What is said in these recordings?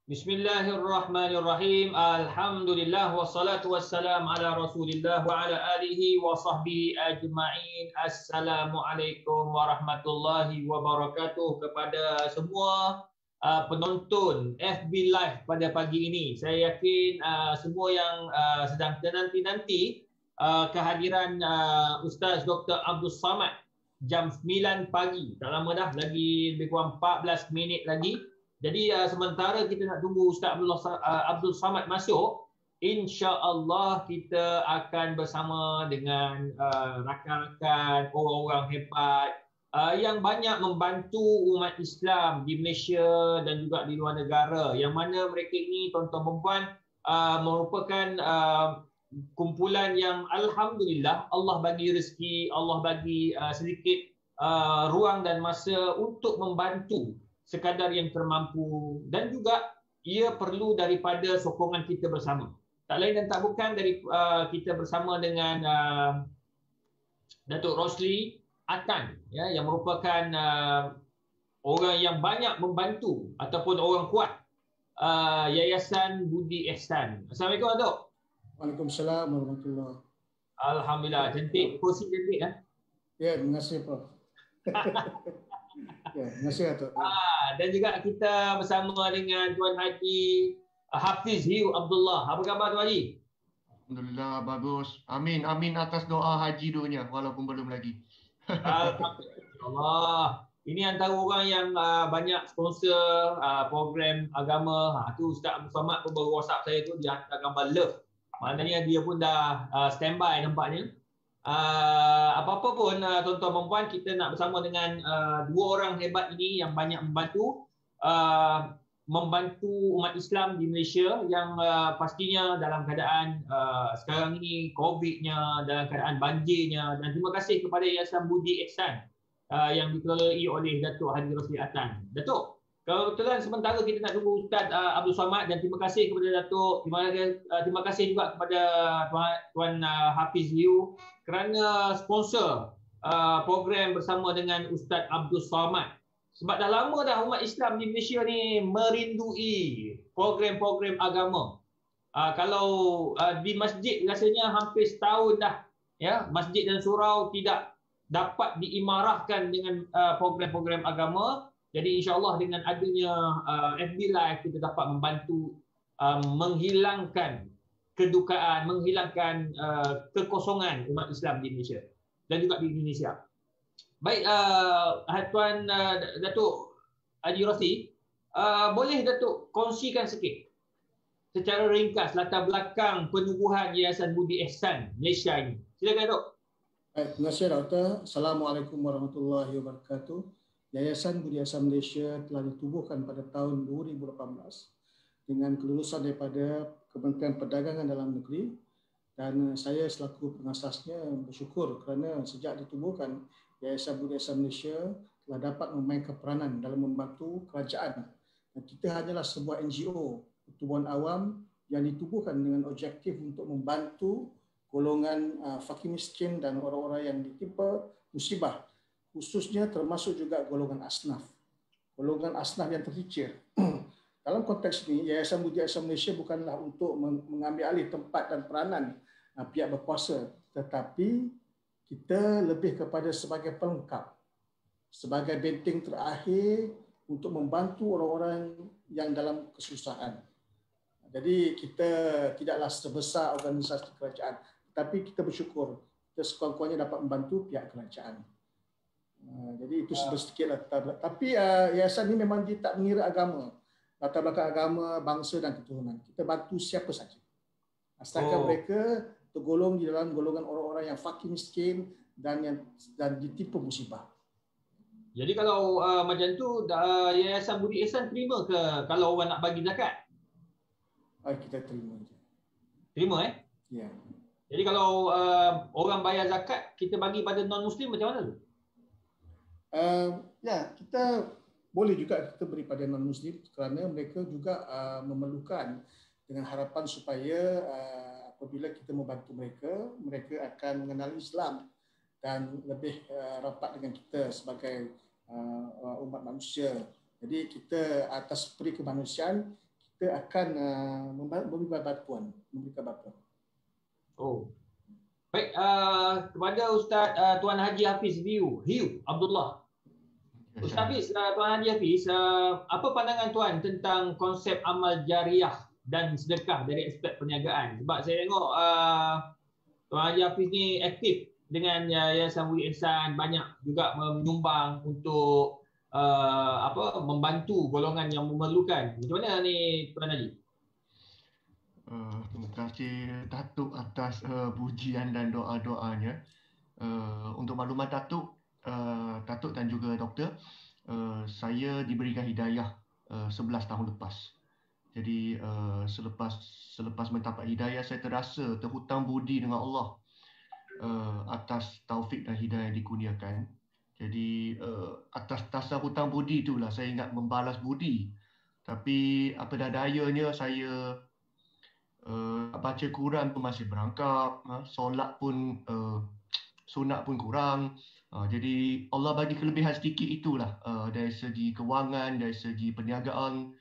Bismillahirrahmanirrahim. Alhamdulillah wassalatu wassalam ala Rasulillah wa ala alihi wa sahbihi ajma'in. Assalamualaikum warahmatullahi wabarakatuh kepada semua penonton FB Live pada pagi ini. Saya yakin semua yang sedang menanti-nanti kehadiran Ustaz Dr. Abdul Samad jam 9 pagi. Tak lama dah, lagi lebih kurang 14 minit lagi. Jadi sementara kita nak tunggu Ustaz Abdul Samad masuk, insya-Allah kita akan bersama dengan rakan-rakan orang-orang hebat yang banyak membantu umat Islam di Malaysia dan juga di luar negara. Yang mana mereka ini tuan-tuan dan puan merupakan kumpulan yang alhamdulillah Allah bagi rezeki, Allah bagi sedikit ruang dan masa untuk membantu sekadar yang termampu, dan juga ia perlu daripada sokongan kita bersama. Tak lain dan tak bukan dari kita bersama dengan Datuk Rosli Atan, ya, yang merupakan orang yang banyak membantu ataupun orang kuat Yayasan Budi Ihsan. Assalamualaikum Datuk. Waalaikumsalam warahmatullahi. Alhamdulillah, cantik, kursi cantik kan? Ya, terima kasih Prof. Ya, terima kasih Datuk. Dan juga kita bersama dengan Tuan Haji Hafiz Hiu Abdullah. Apa khabar Tuan Haji? Alhamdulillah, bagus. Amin, amin atas doa haji dunia walaupun belum lagi. Alhamdulillah. Ini antara orang yang banyak sponsor program agama. Tu Ustaz Abdul Samad pun baru WhatsApp saya tu, dia hantar gambar love. Maknanya dia pun dah standby nampaknya. Apa-apa pun tuan-tuan dan puan, kita nak bersama dengan dua orang hebat ini yang banyak membantu umat Islam di Malaysia, yang pastinya dalam keadaan sekarang ini COVID-nya, dalam keadaan banjirnya. Dan terima kasih kepada Yayasan Budi Ihsan yang dikelola oleh Datuk Haji Rosli Atan. Datuk, kebetulan sementara kita nak tunggu Ustaz Abdul Samad, dan terima kasih kepada Datuk, terima kasih juga kepada Tuan Hafiz Liu kerana sponsor program bersama dengan Ustaz Abdul Samad. Sebab dah lama dah umat Islam di Malaysia ni merindui program-program agama. Kalau di masjid rasanya hampir setahun dah, ya, masjid dan surau tidak dapat diimarahkan dengan program-program agama. Jadi insya-Allah dengan adanya FB Live kita dapat membantu menghilangkan kedukaan, menghilangkan kekosongan umat Islam di Malaysia dan juga di Indonesia. Baik, Tuan Datuk Haji Rosli, boleh Datuk kongsikan sikit secara ringkas latar belakang penubuhan Yayasan Budi Ihsan Malaysia ini. Silakan Datuk. Baik, terima kasih Doktor. Assalamualaikum warahmatullahi wabarakatuh. Yayasan Budi Ihsan Malaysia telah ditubuhkan pada tahun 2018 dengan kelulusan daripada Kementerian Perdagangan Dalam Negeri, dan saya selaku pengasasnya bersyukur kerana sejak ditubuhkan Yayasan Budi Ihsan Malaysia telah dapat memainkan peranan dalam membantu kerajaan. Dan kita hanyalah sebuah NGO, pertubuhan awam yang ditubuhkan dengan objektif untuk membantu golongan fakir miskin dan orang-orang yang ditimpa musibah, khususnya termasuk juga golongan asnaf yang tercicir. Dalam konteks ini, Yayasan Budi Ihsan Malaysia bukanlah untuk mengambil alih tempat dan peranan pihak berkuasa, tetapi kita lebih kepada sebagai pelengkap, sebagai benteng terakhir untuk membantu orang-orang yang dalam kesusahan. Jadi kita tidaklah sebesar organisasi kerajaan, tetapi kita bersyukur kita sekurang-kurangnya dapat membantu pihak kerajaan. Jadi itu sedikitlah. Tapi yayasan ini memang dia tak mengira agama, latar belakang agama, bangsa dan keturunan. Kita bantu siapa saja, asalkan mereka tergolong di dalam golongan orang-orang yang fakir miskin dan ditimpa musibah. Jadi kalau macam tu, Yayasan Budi Ihsan terima ke kalau orang nak bagi zakat? Kita terima je. Terima Ya. Jadi kalau orang bayar zakat, kita bagi pada non-Muslim macam mana tu? Ya, kita boleh juga kita beri pada non-Muslim kerana mereka juga memerlukan, dengan harapan supaya apabila kita membantu mereka, mereka akan mengenal Islam dan lebih rapat dengan kita sebagai umat manusia. Jadi kita atas peri kemanusiaan, kita akan memberikan bantuan. Oh. Baik, kepada Ustaz Tuan Haji Hafiz Hiu Abdullah. Ustaz Hafiz, Tuan Haji Hafiz, apa pandangan Tuan tentang konsep amal jariah dan sedekah dari aspek perniagaan? Sebab saya tengok Tuan Haji Hafiz ni aktif dengan Yayasan Budi Ihsan, banyak juga menyumbang untuk membantu golongan yang memerlukan. Macam mana ni Tuan Haji? Terima kasih Datuk atas pujian dan doa-doanya. Untuk maklumat Datuk dan juga doktor, saya diberikan hidayah 11 tahun lepas. Jadi selepas mendapat hidayah, saya terasa terhutang budi dengan Allah atas taufik dan hidayah yang dikurniakan. Jadi atas dasar hutang budi itulah saya ingat membalas budi. Tapi apa dayanya saya baca Quran pun masih berangkap, solat pun sunat pun kurang. Jadi Allah bagi kelebihan sedikit itulah dari segi kewangan, dari segi perniagaan.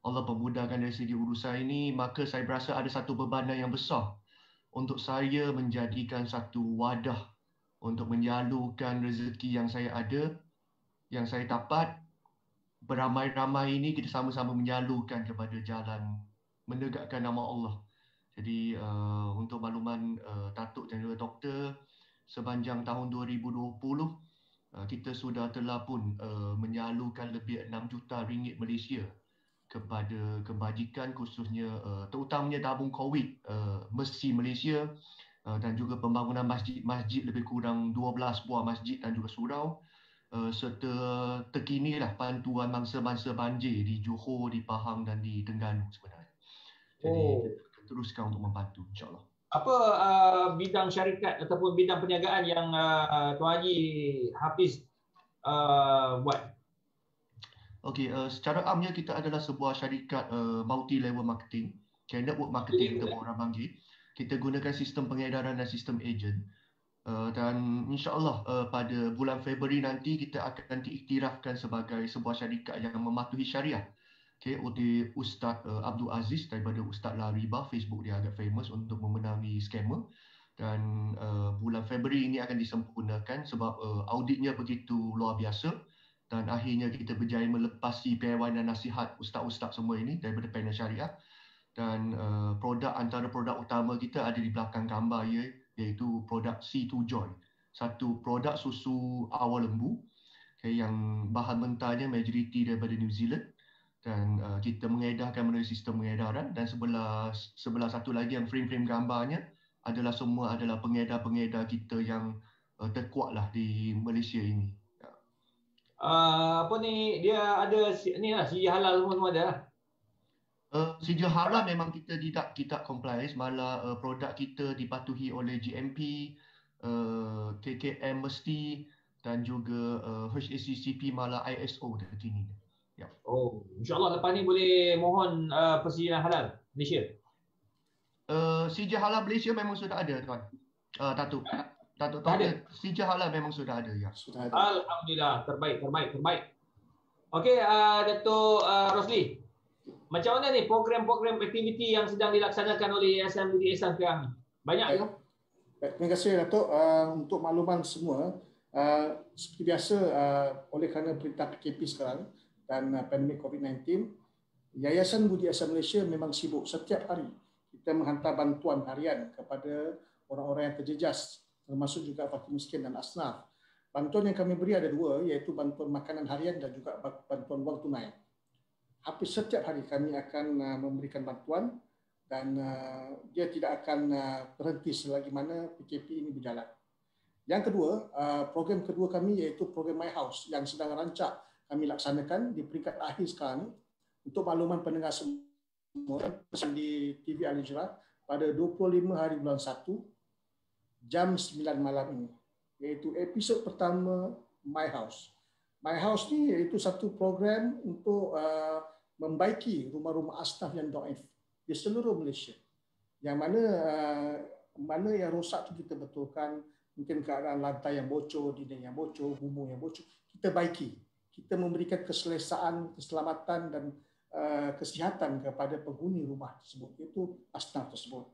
Allah pemudahkan dari segi urusan ini, maka saya berasa ada satu bebanan yang besar untuk saya menjadikan satu wadah untuk menyalurkan rezeki yang saya ada, yang saya dapat. Beramai-ramai ini kita sama-sama menyalurkan kepada jalan menegakkan nama Allah. Jadi untuk makluman Datuk dan juga doktor, sepanjang tahun 2020 kita sudah telah pun menyalurkan lebih 6 juta ringgit Malaysia kepada kebajikan, khususnya terutamanya tabung COVID Mercy Malaysia, dan juga pembangunan masjid lebih kurang 12 buah masjid dan juga surau, serta terkinilah bantuan mangsa-mangsa banjir di Johor, di Pahang dan di Terengganu sebenarnya. Jadi kita teruskan untuk membantu, insya-Allah. Apa bidang syarikat ataupun bidang perniagaan yang Tuan Haji Hafiz buat? Okey, secara amnya kita adalah sebuah syarikat multi level marketing, network marketing untuk orang panggil. Kita gunakan sistem pengedaran dan sistem ejen. Dan insya-Allah pada bulan Februari nanti kita akan diiktirafkan sebagai sebuah syarikat yang mematuhi syariah. oleh Ustaz Abdul Aziz daripada Ustaz Lariba. Facebook dia agak famous untuk memenangi scammer. Dan bulan Februari ini akan disempurnakan sebab auditnya begitu luar biasa. Dan akhirnya kita berjaya melepasi PIY dan nasihat ustaz-ustaz semua ini daripada panel syariah. Dan antara produk utama kita ada di belakang gambar iaitu produk C2 Joy. Satu produk susu awal lembu yang bahan mentahnya majoriti daripada New Zealand. Dan kita mengedarkan melalui sistem pengedaran, dan sebelah satu lagi yang frame-frame gambarnya semua adalah pengedar-pengedar kita yang terkuatlah di Malaysia ini. Dia ada sijil halal semua ada lah. Sijil halal memang kita tidak compliance, malah produk kita dipatuhi oleh GMP, KKM mesti, dan juga HACCP malah ISO terkini. Oh, insya-Allah lepas ni boleh mohon persediaan halal Malaysia. Sijil halal Malaysia memang sudah ada, tuan. Datuk sijil halal memang sudah ada, ya. Sudah ada. Alhamdulillah, terbaik. Okey, Datuk Rosli. Macam mana ni program-program aktiviti yang sedang dilaksanakan oleh Yayasan Budi Ihsan sekarang ni? Banyak ke? Terima kasih Datuk. Untuk makluman semua, seperti biasa oleh kerana perintah PKP sekarang dan pandemik COVID-19, Yayasan Budi Ihsan Malaysia memang sibuk. Setiap hari kita menghantar bantuan harian kepada orang-orang yang terjejas, termasuk juga fakir miskin dan asnaf. Bantuan yang kami beri ada dua, iaitu bantuan makanan harian dan juga bantuan wang tunai. Hampir setiap hari kami akan memberikan bantuan, dan dia tidak akan berhenti selagi mana PKP ini berjalan. Yang kedua, program kedua kami iaitu program My House yang sedang rancak kami laksanakan di peringkat akhir sekarang. Untuk makluman pendengar semua di TV Al-Hijrah pada 25 hari bulan 1 jam 9 malam ini, iaitu episod pertama My House. My House ni iaitu satu program untuk membaiki rumah-rumah asnaf yang dhaif di seluruh Malaysia. Yang mana yang rosak tu kita betulkan, mungkin keadaan lantai yang bocor, dinding yang bocor, bumbu yang bocor, kita baiki. Kita memberikan keselesaan, keselamatan dan kesihatan kepada penghuni rumah tersebut, iaitu asnaf tersebut.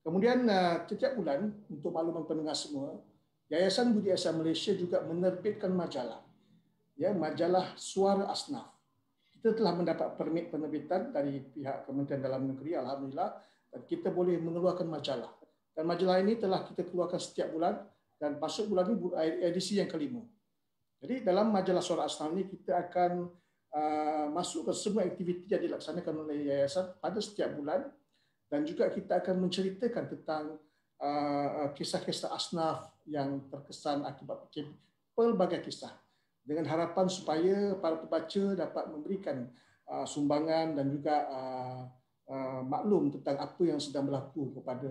Kemudian setiap bulan, untuk makluman pendengar semua, Yayasan Budi Ihsan Malaysia juga menerbitkan majalah, ya, majalah Suara Asnaf. Kita telah mendapat permit penerbitan dari pihak Kementerian Dalam Negeri, alhamdulillah, dan kita boleh mengeluarkan majalah. Dan majalah ini telah kita keluarkan setiap bulan dan masuk bulan ini edisi yang kelima. Jadi dalam majalah Suara Asnaf ini kita akan masuk ke semua aktiviti yang dilaksanakan oleh yayasan pada setiap bulan, dan juga kita akan menceritakan tentang kisah-kisah asnaf yang terkesan akibat PKP, pelbagai kisah, dengan harapan supaya para pembaca dapat memberikan sumbangan dan juga maklum tentang apa yang sedang berlaku kepada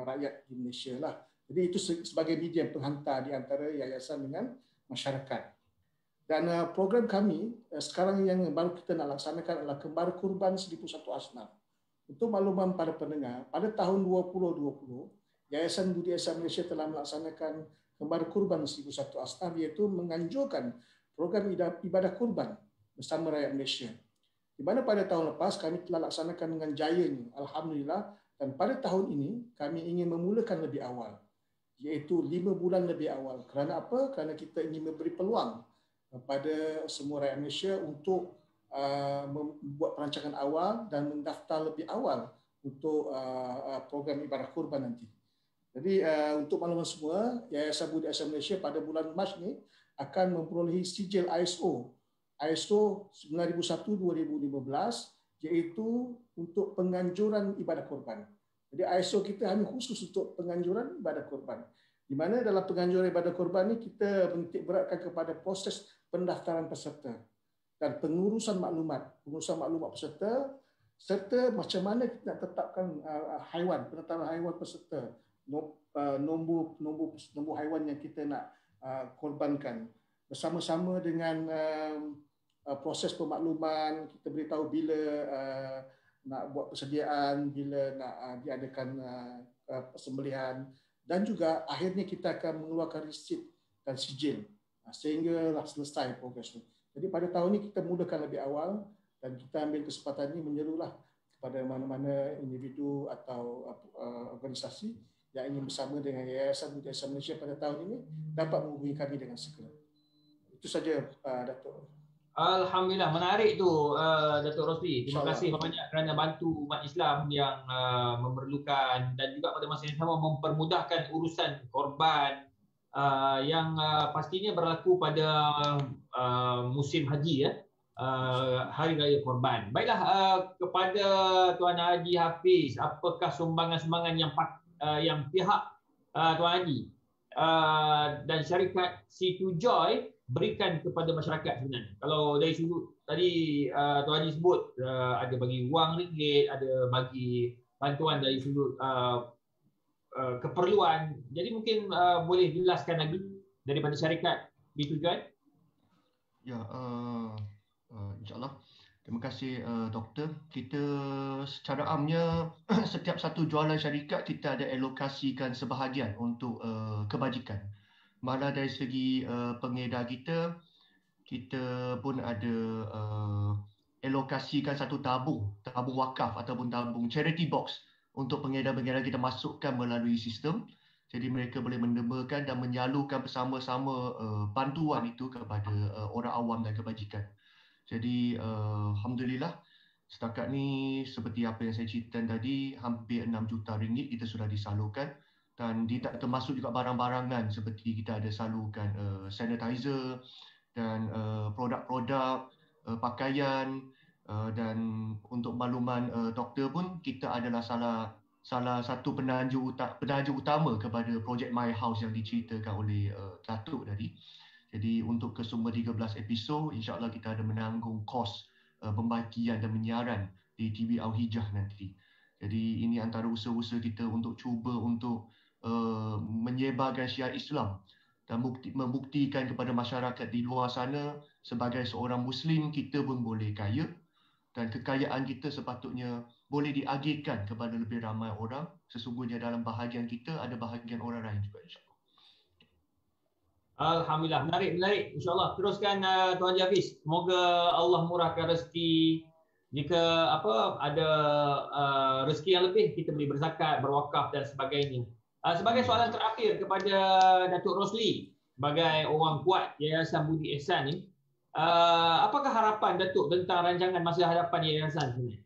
rakyat di Malaysia lah. Jadi itu sebagai media penghantar di antara yayasan dengan masyarakat. Dan program kami sekarang yang baru kita nak laksanakan adalah Kembar Kurban 1001 Asnaf. Untuk makluman pada pendengar, pada tahun 2020, Yayasan Budi Ihsan Malaysia telah melaksanakan Kembar Kurban 1001 Asnaf, iaitu menganjurkan program ibadah kurban bersama rakyat Malaysia. Di mana pada tahun lepas kami telah laksanakan dengan jayanya, alhamdulillah, dan pada tahun ini kami ingin memulakan lebih awal, iaitu 5 bulan lebih awal. Kerana apa? Kerana kita ingin memberi peluang kepada semua rakyat Malaysia untuk membuat perancangan awal dan mendaftar lebih awal untuk program ibadah kurban nanti. Jadi untuk makluman semua, Yayasan Budi Ihsan Malaysia pada bulan Mac ni akan memperolehi sijil ISO 9001/2015, iaitu untuk penganjuran ibadah kurban. Jadi ISO kita hanya khusus untuk penganjuran ibadah kurban. Di mana dalam penganjuran ibadah kurban ni kita menitik beratkan kepada proses pendaftaran peserta dan pengurusan maklumat peserta, serta macam mana kita nak tetapkan penetapan haiwan peserta, nombor haiwan yang kita nak korbankan, bersama-sama dengan proses pemakluman. Kita beritahu bila nak buat persediaan, bila nak diadakan persembelihan, dan juga akhirnya kita akan mengeluarkan resit dan sijil sehinggalah selesai progres itu. Jadi pada tahun ini kita mulakan lebih awal, dan kita ambil kesempatan ini menyerulah kepada mana-mana individu atau organisasi yang ingin bersama dengan Yayasan Budi Ihsan Malaysia pada tahun ini dapat menghubungi kami dengan segera. Itu saja, Datuk. Alhamdulillah, menarik tu Datuk Rosli. Terima kasih banyak kerana bantu umat Islam yang memerlukan, dan juga pada masa yang sama mempermudahkan urusan korban yang pastinya berlaku pada musim haji, Hari Raya Korban. Baiklah, kepada Tuan Haji Hafiz, apakah sumbangan-sumbangan yang pihak Tuan Haji dan syarikat C2Joy berikan kepada masyarakat sebenarnya? Kalau dari sudut tadi Tuan Haji sebut ada bagi wang ringgit, ada bagi bantuan dari sudut keperluan. Jadi mungkin boleh jelaskan lagi daripada syarikat B2Joy? Ya, insyaAllah. Terima kasih doktor. Kita secara amnya setiap satu jualan syarikat kita ada alokasikan sebahagian untuk kebajikan. Malah dari segi pengedar kita pun ada alokasikan satu tabung wakaf ataupun tabung charity box untuk pengedar-pengedar kita masukkan melalui sistem. Jadi mereka boleh mendebakan dan menyalurkan bersama-sama bantuan itu kepada orang awam dan kebajikan. Jadi alhamdulillah setakat ni seperti apa yang saya ceritakan tadi, hampir 6 juta ringgit kita sudah disalurkan, dan tidak termasuk juga barang-barangan seperti kita ada salurkan sanitizer dan produk-produk pakaian, dan untuk makluman doktor pun kita adalah salah satu penajuk utama kepada projek My House yang diceritakan oleh Datuk tadi. Jadi untuk kesemua 13 episod, insyaAllah kita ada menanggung kos pembagian dan menyiaran di TV Al-Hijah nanti. Jadi ini antara usaha-usaha kita untuk cuba untuk menyebarkan syiar Islam dan membuktikan kepada masyarakat di luar sana, sebagai seorang Muslim kita pun boleh kaya, dan kekayaan kita sepatutnya boleh diagihkan kepada lebih ramai orang. Sesungguhnya dalam bahagian kita ada bahagian orang lain juga, insyaAllah. Alhamdulillah, menarik. InsyaAllah teruskan Tuan Haji Hafiz. Semoga Allah murahkan rezeki jika ada rezeki yang lebih, kita boleh berzakat, berwakaf dan sebagainya. Sebagai soalan terakhir kepada Datuk Rosli sebagai orang kuat Yayasan Budi Ihsan ni, apakah harapan Datuk tentang rancangan masa hadapan yayasan sebenarnya?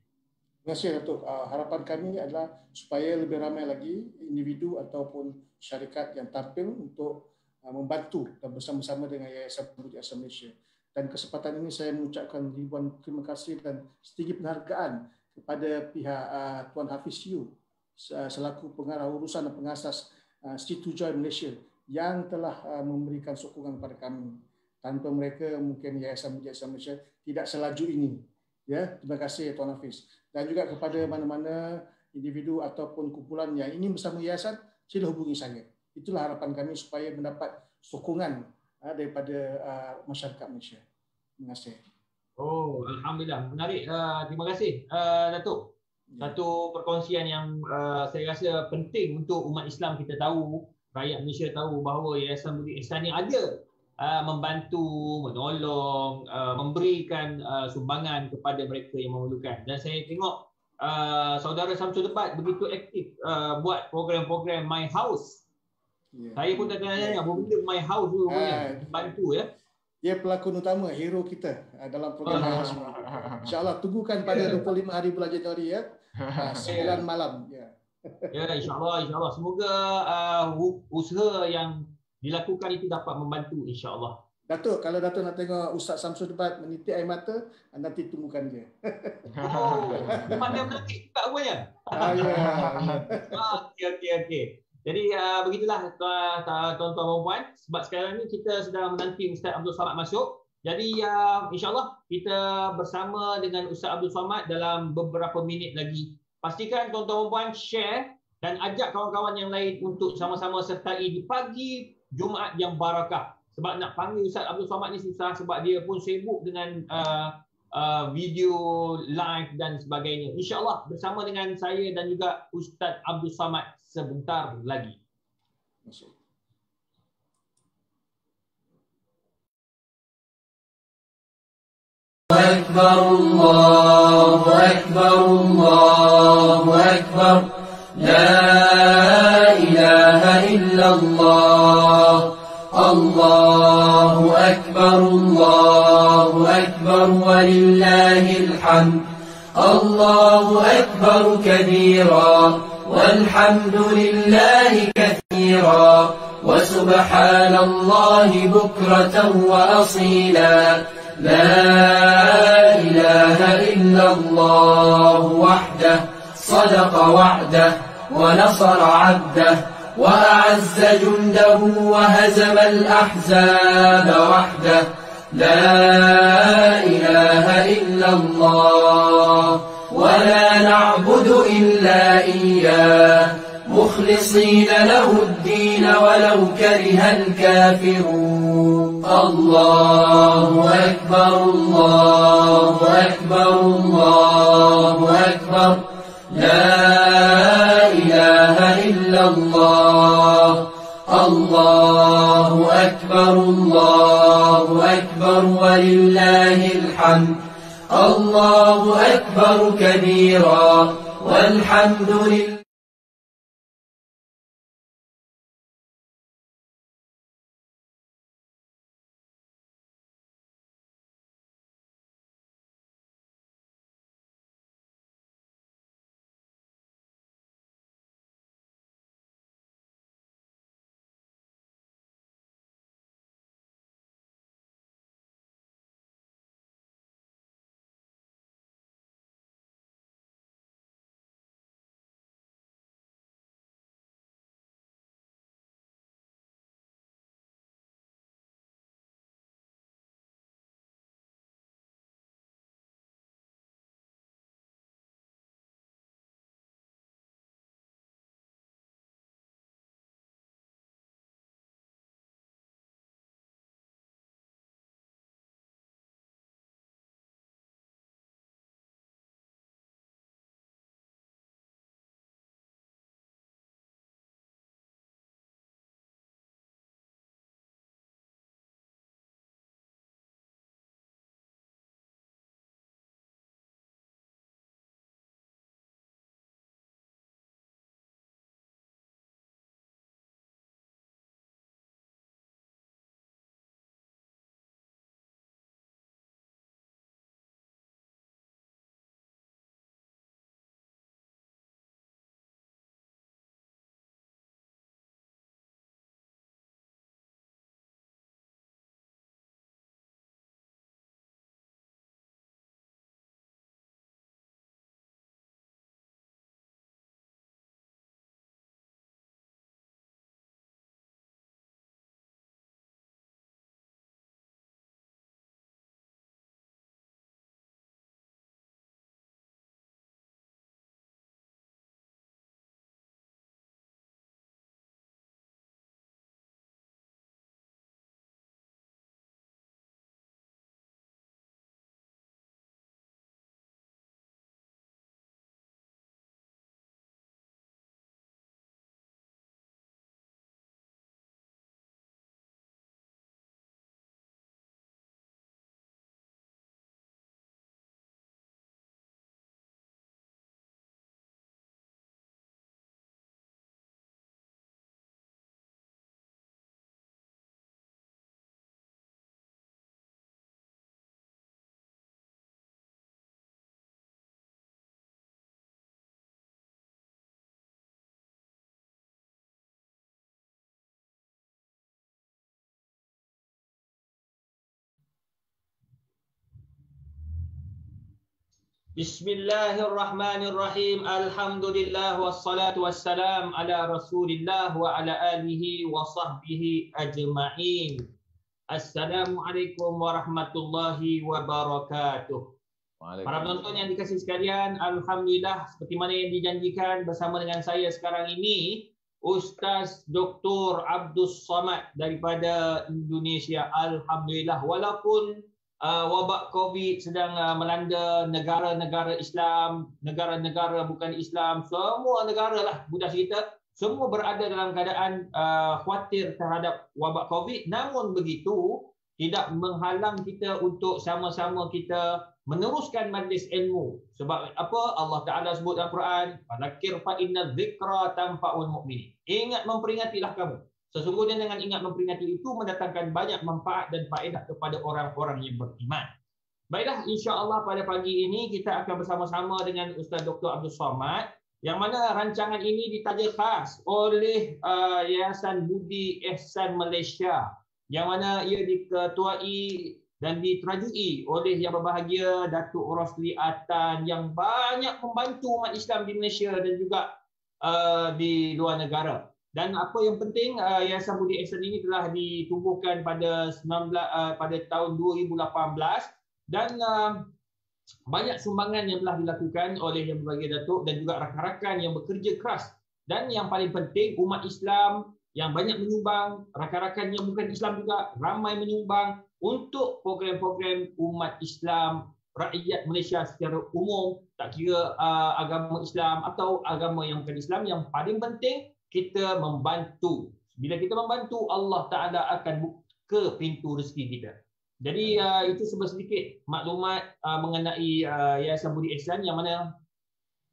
Terima kasih Datuk. Harapan kami adalah supaya lebih ramai lagi individu ataupun syarikat yang tampil untuk membantu dan bersama-sama dengan Yayasan Budi Ihsan Malaysia. Dan kesempatan ini saya mengucapkan ribuan terima kasih dan sedikit penghargaan kepada pihak Tuan Hafiz Yu selaku pengarah urusan dan pengasas Situ Joy Malaysia yang telah memberikan sokongan kepada kami. Tanpa mereka mungkin Yayasan Budi Ihsan Malaysia tidak selaju ini. Ya, terima kasih Tuan Hafiz. Dan juga kepada mana-mana individu ataupun kumpulan yang ingin bersama yayasan, sila hubungi saya. Itulah harapan kami supaya mendapat sokongan daripada masyarakat Malaysia. Terima kasih. Oh, Alhamdulillah. Menarik. Terima kasih, Datuk. Satu perkongsian yang saya rasa penting untuk umat Islam kita tahu, rakyat Malaysia tahu bahawa Yayasan Budi Ihsan ni ada membantu, menolong, memberikan sumbangan kepada mereka yang memerlukan. Dan saya tengok saudara Samsul Debat begitu aktif buat program-program My House. Saya pun tak tanya apa benda My House tu bantu ya. Dia pelakon utama, hero kita dalam program My House. InsyaAllah tunggukan pada 25 hari bulan Januari ya. 9 malam ya. Ya, insyaAllah. Semoga usaha yang dilakukan itu dapat membantu insyaAllah. Datuk, kalau Datuk nak tengok Ustaz Samsul Debat menitik air mata, nanti tunggukan dia. Memang dia menanti juga rupanya. Okey. Jadi begitulah tuan-tuan dan puan, sebab sekarang ni kita sedang menanti Ustaz Abdul Samad masuk. Jadi insyaAllah kita bersama dengan Ustaz Abdul Samad dalam beberapa minit lagi. Pastikan tuan-tuan dan puan share dan ajak kawan-kawan yang lain untuk sama-sama sertai di pagi Jumaat yang barakah. Sebab nak panggil Ustaz Abdul Samad ni susah sebab dia pun sibuk dengan video live dan sebagainya. InsyaAllah bersama dengan saya dan juga Ustaz Abdul Samad sebentar lagi. Akbar, Allahu Akbar, Allahu Akbar, La ilaha illallah, Allahu Akbar, Allahu Akbar, walillahil hamd, Allahu Akbar kabira, walhamdulillahi kathira, wa subhanallahi bukratan wa asila. لا إله إلا الله وحده صدق وعده ونصر عبده وأعز جنده وهزم الأحزاب وحده لا إله إلا الله ولا نعبد إلا إياه مخلصين له الدين ولو كره الكافرون الله أكبر الله أكبر الله أكبر لا إله إلا الله الله أكبر الله أكبر ولله الحمد الله أكبر كبيرا والحمد لله Bismillahirrahmanirrahim. Alhamdulillah wassalatu wassalam ala Rasulillah wa ala alihi wa sahbihi ajma'in. Assalamualaikum warahmatullahi wabarakatuh. Para penonton yang dikasihi sekalian, alhamdulillah seperti mana yang dijanjikan, bersama dengan saya sekarang ini Ustaz Dr. Abdus Samad daripada Indonesia. Alhamdulillah, walaupun wabak COVID sedang melanda negara-negara Islam, negara-negara bukan Islam, semua negara lah budak kita, semua berada dalam keadaan khawatir terhadap wabak COVID. Namun begitu, tidak menghalang kita untuk sama-sama kita meneruskan majlis ilmu. Sebab apa? Allah Ta'ala sebut dalam Quran, "Fadzakir fa inna dzikra tanfa'ul mu'minin." Ingat, memperingatilah kamu. Sesungguhnya dengan ingat memperingati itu mendatangkan banyak manfaat dan faedah kepada orang-orang yang beriman. Baiklah, insya-Allah pada pagi ini kita akan bersama-sama dengan Ustaz Dr. Abdul Samad, yang mana rancangan ini ditaja khas oleh Yayasan Budi Ihsan Malaysia, yang mana ia diketuai dan diterajui oleh Yang Berbahagia Datuk Rosli Atan, yang banyak membantu umat Islam di Malaysia dan juga di luar negara. Dan apa yang penting, Yayasan Budi Ihsan ini telah ditubuhkan pada tahun 2018, dan banyak sumbangan yang telah dilakukan oleh Yang Berbahagia Datuk dan juga rakan-rakan yang bekerja keras. Dan yang paling penting, umat Islam yang banyak menyumbang, rakan-rakan yang bukan Islam juga ramai menyumbang untuk program-program umat Islam, rakyat Malaysia secara umum, tak kira agama Islam atau agama yang bukan Islam. Yang paling penting, kita membantu. Bila kita membantu, Allah Ta'ala akan buka pintu rezeki kita. Jadi itu sedikit maklumat mengenai Yayasan Budi Ihsan, yang mana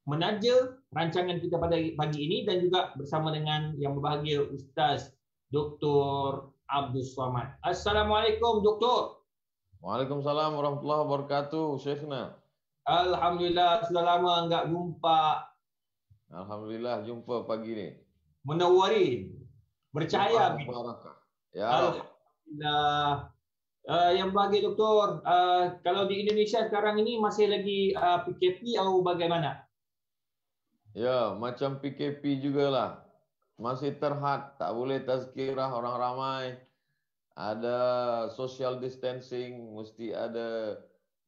menaja rancangan kita pada pagi ini, dan juga bersama dengan Yang Berbahagia Ustaz Dr. Abdul Samad. Assalamualaikum, Doktor. Waalaikumsalam warahmatullahi wabarakatuh, Syekhna. Alhamdulillah, sudah lama enggak jumpa. Alhamdulillah jumpa pagi ni. Menawarin, bercahaya. Ya. Alhamdulillah. Yang bagi Doktor, kalau di Indonesia sekarang ini masih lagi PKP atau bagaimana? Ya, macam PKP jugalah. Masih terhad, tak boleh tazkirah orang ramai. Ada social distancing, mesti ada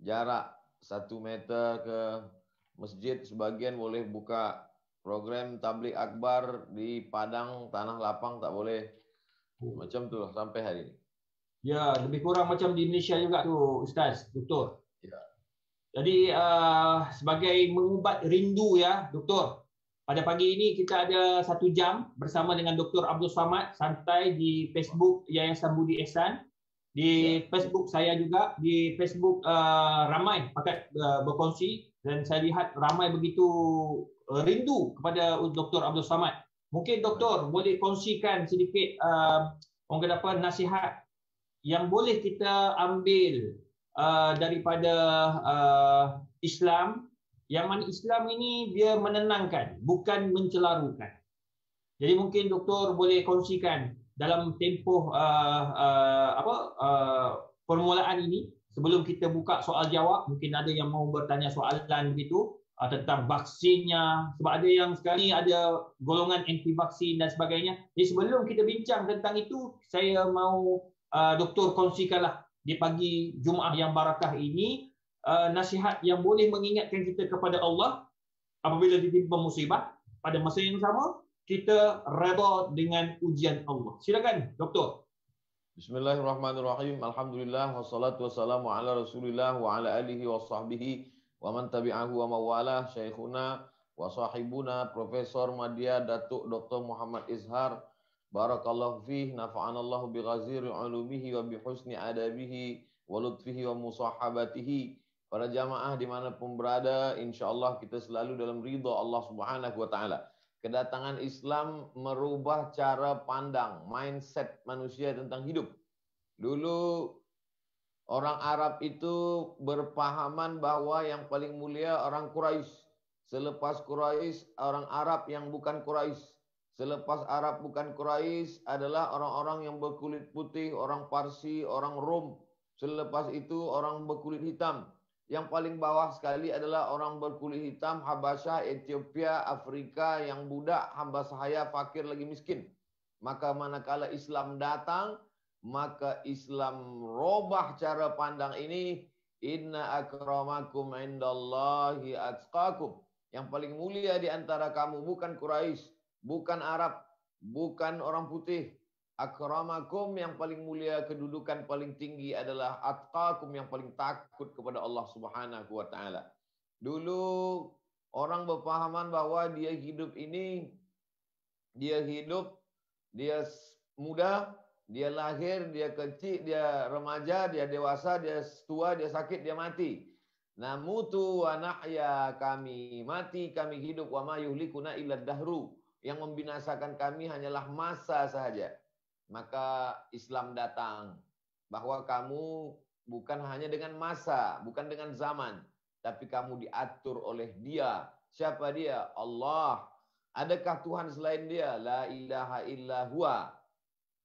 jarak 1 meter ke masjid. Sebagian boleh buka program tabligh akbar di padang, tanah lapang tak boleh. Macam tu lah sampai hari ini. Ya, lebih kurang macam di Indonesia juga tu, Ustaz, Doktor. Ya. Jadi sebagai mengubat rindu ya, Doktor. Pada pagi ini kita ada 1 jam bersama dengan Dr. Abdul Samad santai di Facebook Yayasan Budi Ihsan, di Facebook saya juga, di Facebook ramai pakat berkongsi, dan saya lihat ramai begitu rindu kepada Dr. Abdul Samad. Mungkin Doktor boleh kongsikan sedikit orang kata apa, nasihat yang boleh kita ambil daripada Islam, yang mana Islam ini dia menenangkan, bukan mencelarukan. Jadi mungkin Doktor boleh kongsikan dalam tempoh permulaan ini, sebelum kita buka soal jawab. Mungkin ada yang mau bertanya soalan begitu tentang vaksinnya, sebab ada yang sekali ada golongan anti vaksin dan sebagainya. Jadi sebelum kita bincang tentang itu, saya mau Doktor kongsikanlah di pagi Jumaat yang barakah ini nasihat yang boleh mengingatkan kita kepada Allah apabila ditimpa musibah. Pada masa yang sama, kita redha dengan ujian Allah. Silakan, Doktor. Bismillahirrahmanirrahim. Alhamdulillah wassalatu wassalamu ala Rasulillah wa ala alihi wa sahbihi wa man tabi'ahu wa mawalah. Syekhuna wa sahibuna Profesor Madya Datuk Dr. Muhammad Izhar, barakallahu fih, nafa'anallahu bi ghaziri ulumihi wa bi husni adabihi wa lutfihi wa musahabatihi. Para jamaah dimanapun berada, insyaAllah kita selalu dalam ridha Allah Subhanahu wa Ta'ala. Kedatangan Islam merubah cara pandang, mindset manusia tentang hidup. Dulu orang Arab itu berpahaman bahwa yang paling mulia orang Quraisy. Selepas Quraisy, orang Arab yang bukan Quraisy. Selepas Arab bukan Quraisy adalah orang-orang yang berkulit putih, orang Parsi, orang Rom. Selepas itu orang berkulit hitam. Yang paling bawah sekali adalah orang berkulit hitam, Habasyah, Ethiopia, Afrika, yang budak, hamba sahaya, fakir, lagi miskin. Maka manakala Islam datang, maka Islam robah cara pandang ini. Inna akramakum indallahi atqakum. Yang paling mulia di antara kamu bukan Quraisy, bukan Arab, bukan orang putih. Akramakum, yang paling mulia, kedudukan paling tinggi adalah atqakum, yang paling takut kepada Allah Subhanahu wa taala. Dulu orang berpahaman bahwa dia hidup dia muda, dia lahir, dia kecil, dia remaja, dia dewasa, dia tua, dia sakit, dia mati. Namutu wa nahya, kami mati, kami hidup, wa ma yuhlikuna illa dahru, yang membinasakan kami hanyalah masa sahaja. Maka Islam datang bahwa kamu bukan hanya dengan masa, bukan dengan zaman, tapi kamu diatur oleh Dia. Siapa Dia? Allah. Adakah Tuhan selain Dia? La ilaha illa huwa.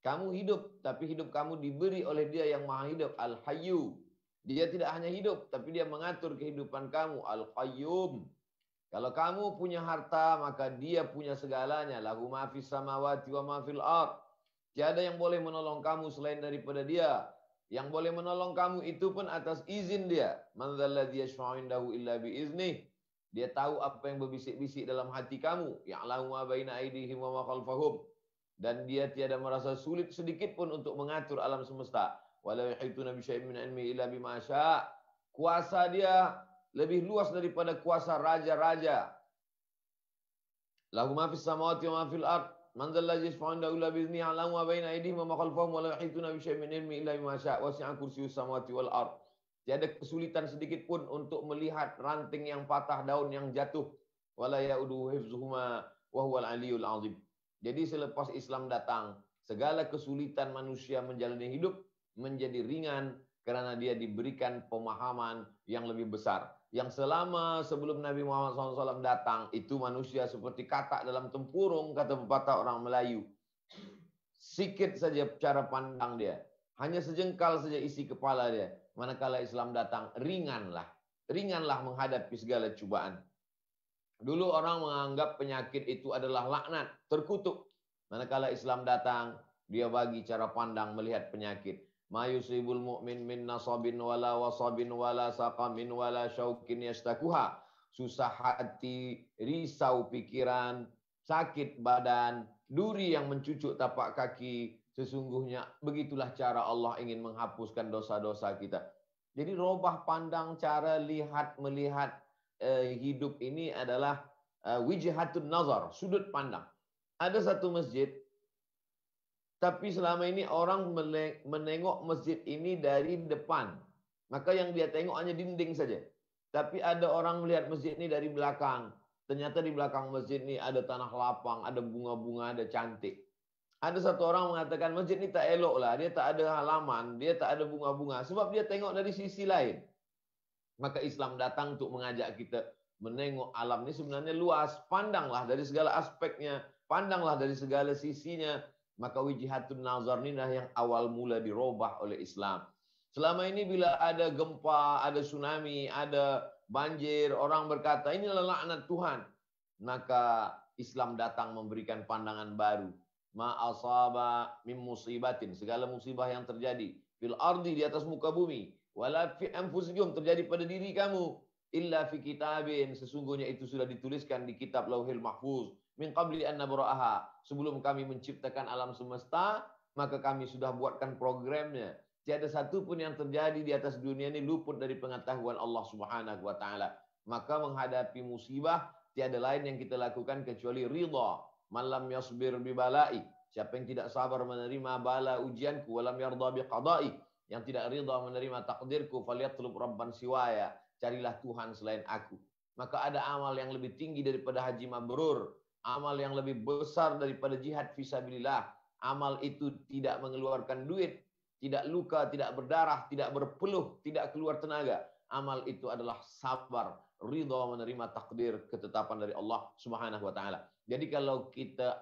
Kamu hidup, tapi hidup kamu diberi oleh Dia yang Maha Hidup, Al-Hayyu. Dia tidak hanya hidup, tapi Dia mengatur kehidupan kamu, Al-Qayyum. Kalau kamu punya harta, maka Dia punya segalanya. Lahu ma fis samawati wa ma fil ardh. Tiada yang boleh menolong kamu selain daripada Dia. Yang boleh menolong kamu itu pun atas izin Dia. Man dzalladzi yashfa'u indahu illa biiznih. Dia tahu apa yang berbisik-bisik dalam hati kamu. Ya'lamu ma baina aydihim wa ma khalfahum. Dan Dia tiada merasa sulit sedikit pun untuk mengatur alam semesta. Wala yuhituna bi syai'in min ilmihi illa bima syaa'. Kuasa Dia lebih luas daripada kuasa raja-raja. Lahu ma fis samawati wa ma fil ardh. Man dzalladzi yashfa'u indahu illa bi'idznihi, ya'lamu ma baina aydihim wa ma khalfahum, wa la yuhituna bi syai'in min ilmihi illa bima syaa', wasi'a kursiyyuhu samawati wal ardh. Tiada kesulitan sedikit pun untuk melihat ranting yang patah, daun yang jatuh. Wala ya'uduhu hifdzuhuma wa huwal 'aliyyul 'azim. Jadi selepas Islam datang, segala kesulitan manusia menjalani hidup menjadi ringan karena dia diberikan pemahaman yang lebih besar. Yang selama sebelum Nabi Muhammad SAW datang, itu manusia seperti katak dalam tempurung, kata pepatah orang Melayu. Sikit saja cara pandang dia. Hanya sejengkal saja isi kepala dia. Manakala Islam datang, ringanlah. Ringanlah menghadapi segala cubaan. Dulu orang menganggap penyakit itu adalah laknat, terkutuk. Manakala Islam datang, dia bagi cara pandang melihat penyakit. Ma yusibul mu'min min nasabin wala wasabin wala saqamin wala syaukin yastakuha. Susah hati, risau pikiran, sakit badan, duri yang mencucuk tapak kaki. Sesungguhnya begitulah cara Allah ingin menghapuskan dosa-dosa kita. Jadi robah pandang cara melihat hidup ini adalah wijhatun nazar, sudut pandang. Ada satu masjid, tapi selama ini orang menengok masjid ini dari depan. Maka yang dia tengok hanya dinding saja. Tapi ada orang melihat masjid ini dari belakang. Ternyata di belakang masjid ini ada tanah lapang, ada bunga-bunga, ada cantik. Ada satu orang mengatakan masjid ini tak elok lah. Dia tak ada halaman, dia tak ada bunga-bunga. Sebab dia tengok dari sisi lain. Maka Islam datang untuk mengajak kita menengok alam ini sebenarnya luas. Pandanglah dari segala aspeknya. Pandanglah dari segala sisinya. Maka wijhatun nazar inilah yang awal mula dirubah oleh Islam. Selama ini bila ada gempa, ada tsunami, ada banjir, orang berkata inilah laknat Tuhan. Maka Islam datang memberikan pandangan baru. Ma asaba min musibatin, segala musibah yang terjadi fil ardi, di atas muka bumi, wala fi anfusikum, terjadi pada diri kamu, illa fi kitabin, sesungguhnya itu sudah dituliskan di kitab Lauhil Mahfuz. Min qabli an nabra'aha, sebelum kami menciptakan alam semesta, maka kami sudah buatkan programnya. Tiada satu pun yang terjadi di atas dunia ini luput dari pengetahuan Allah Subhanahu wa taala. Maka menghadapi musibah tiada lain yang kita lakukan kecuali ridha. Man lam yasbir bi balai, siapa yang tidak sabar menerima bala ujianku, walam yarda bi qada'i, yang tidak ridha menerima takdirku, falyatlub rabban siwaya, carilah Tuhan selain aku. Maka ada amal yang lebih tinggi daripada haji mabrur. Amal yang lebih besar daripada jihad fisabilillah. Amal itu tidak mengeluarkan duit, tidak luka, tidak berdarah, tidak berpeluh, tidak keluar tenaga. Amal itu adalah sabar, ridha menerima takdir, ketetapan dari Allah Subhanahu wa taala. Jadi kalau kita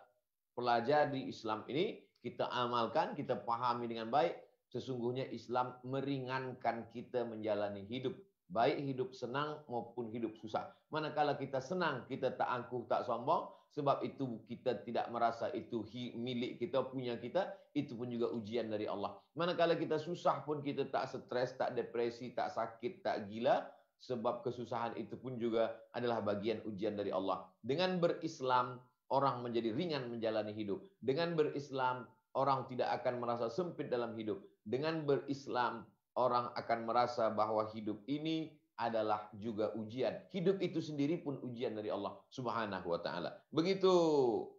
pelajari Islam ini, kita amalkan, kita pahami dengan baik, sesungguhnya Islam meringankan kita menjalani hidup. baik hidup senang maupun hidup susah. Manakala kita senang, kita tak angkuh, tak sombong, sebab itu kita tidak merasa itu milik kita, punya kita, itu pun juga ujian dari Allah. Manakala kita susah pun kita tak stres, tak depresi, tak sakit, tak gila, sebab kesusahan itu pun juga adalah bagian ujian dari Allah. Dengan berislam, orang menjadi ringan menjalani hidup. Dengan berislam, orang tidak akan merasa sempit dalam hidup. Dengan berislam, orang akan merasa bahwa hidup ini adalah juga ujian. Hidup itu sendiri pun ujian dari Allah Subhanahu wa taala. Begitu,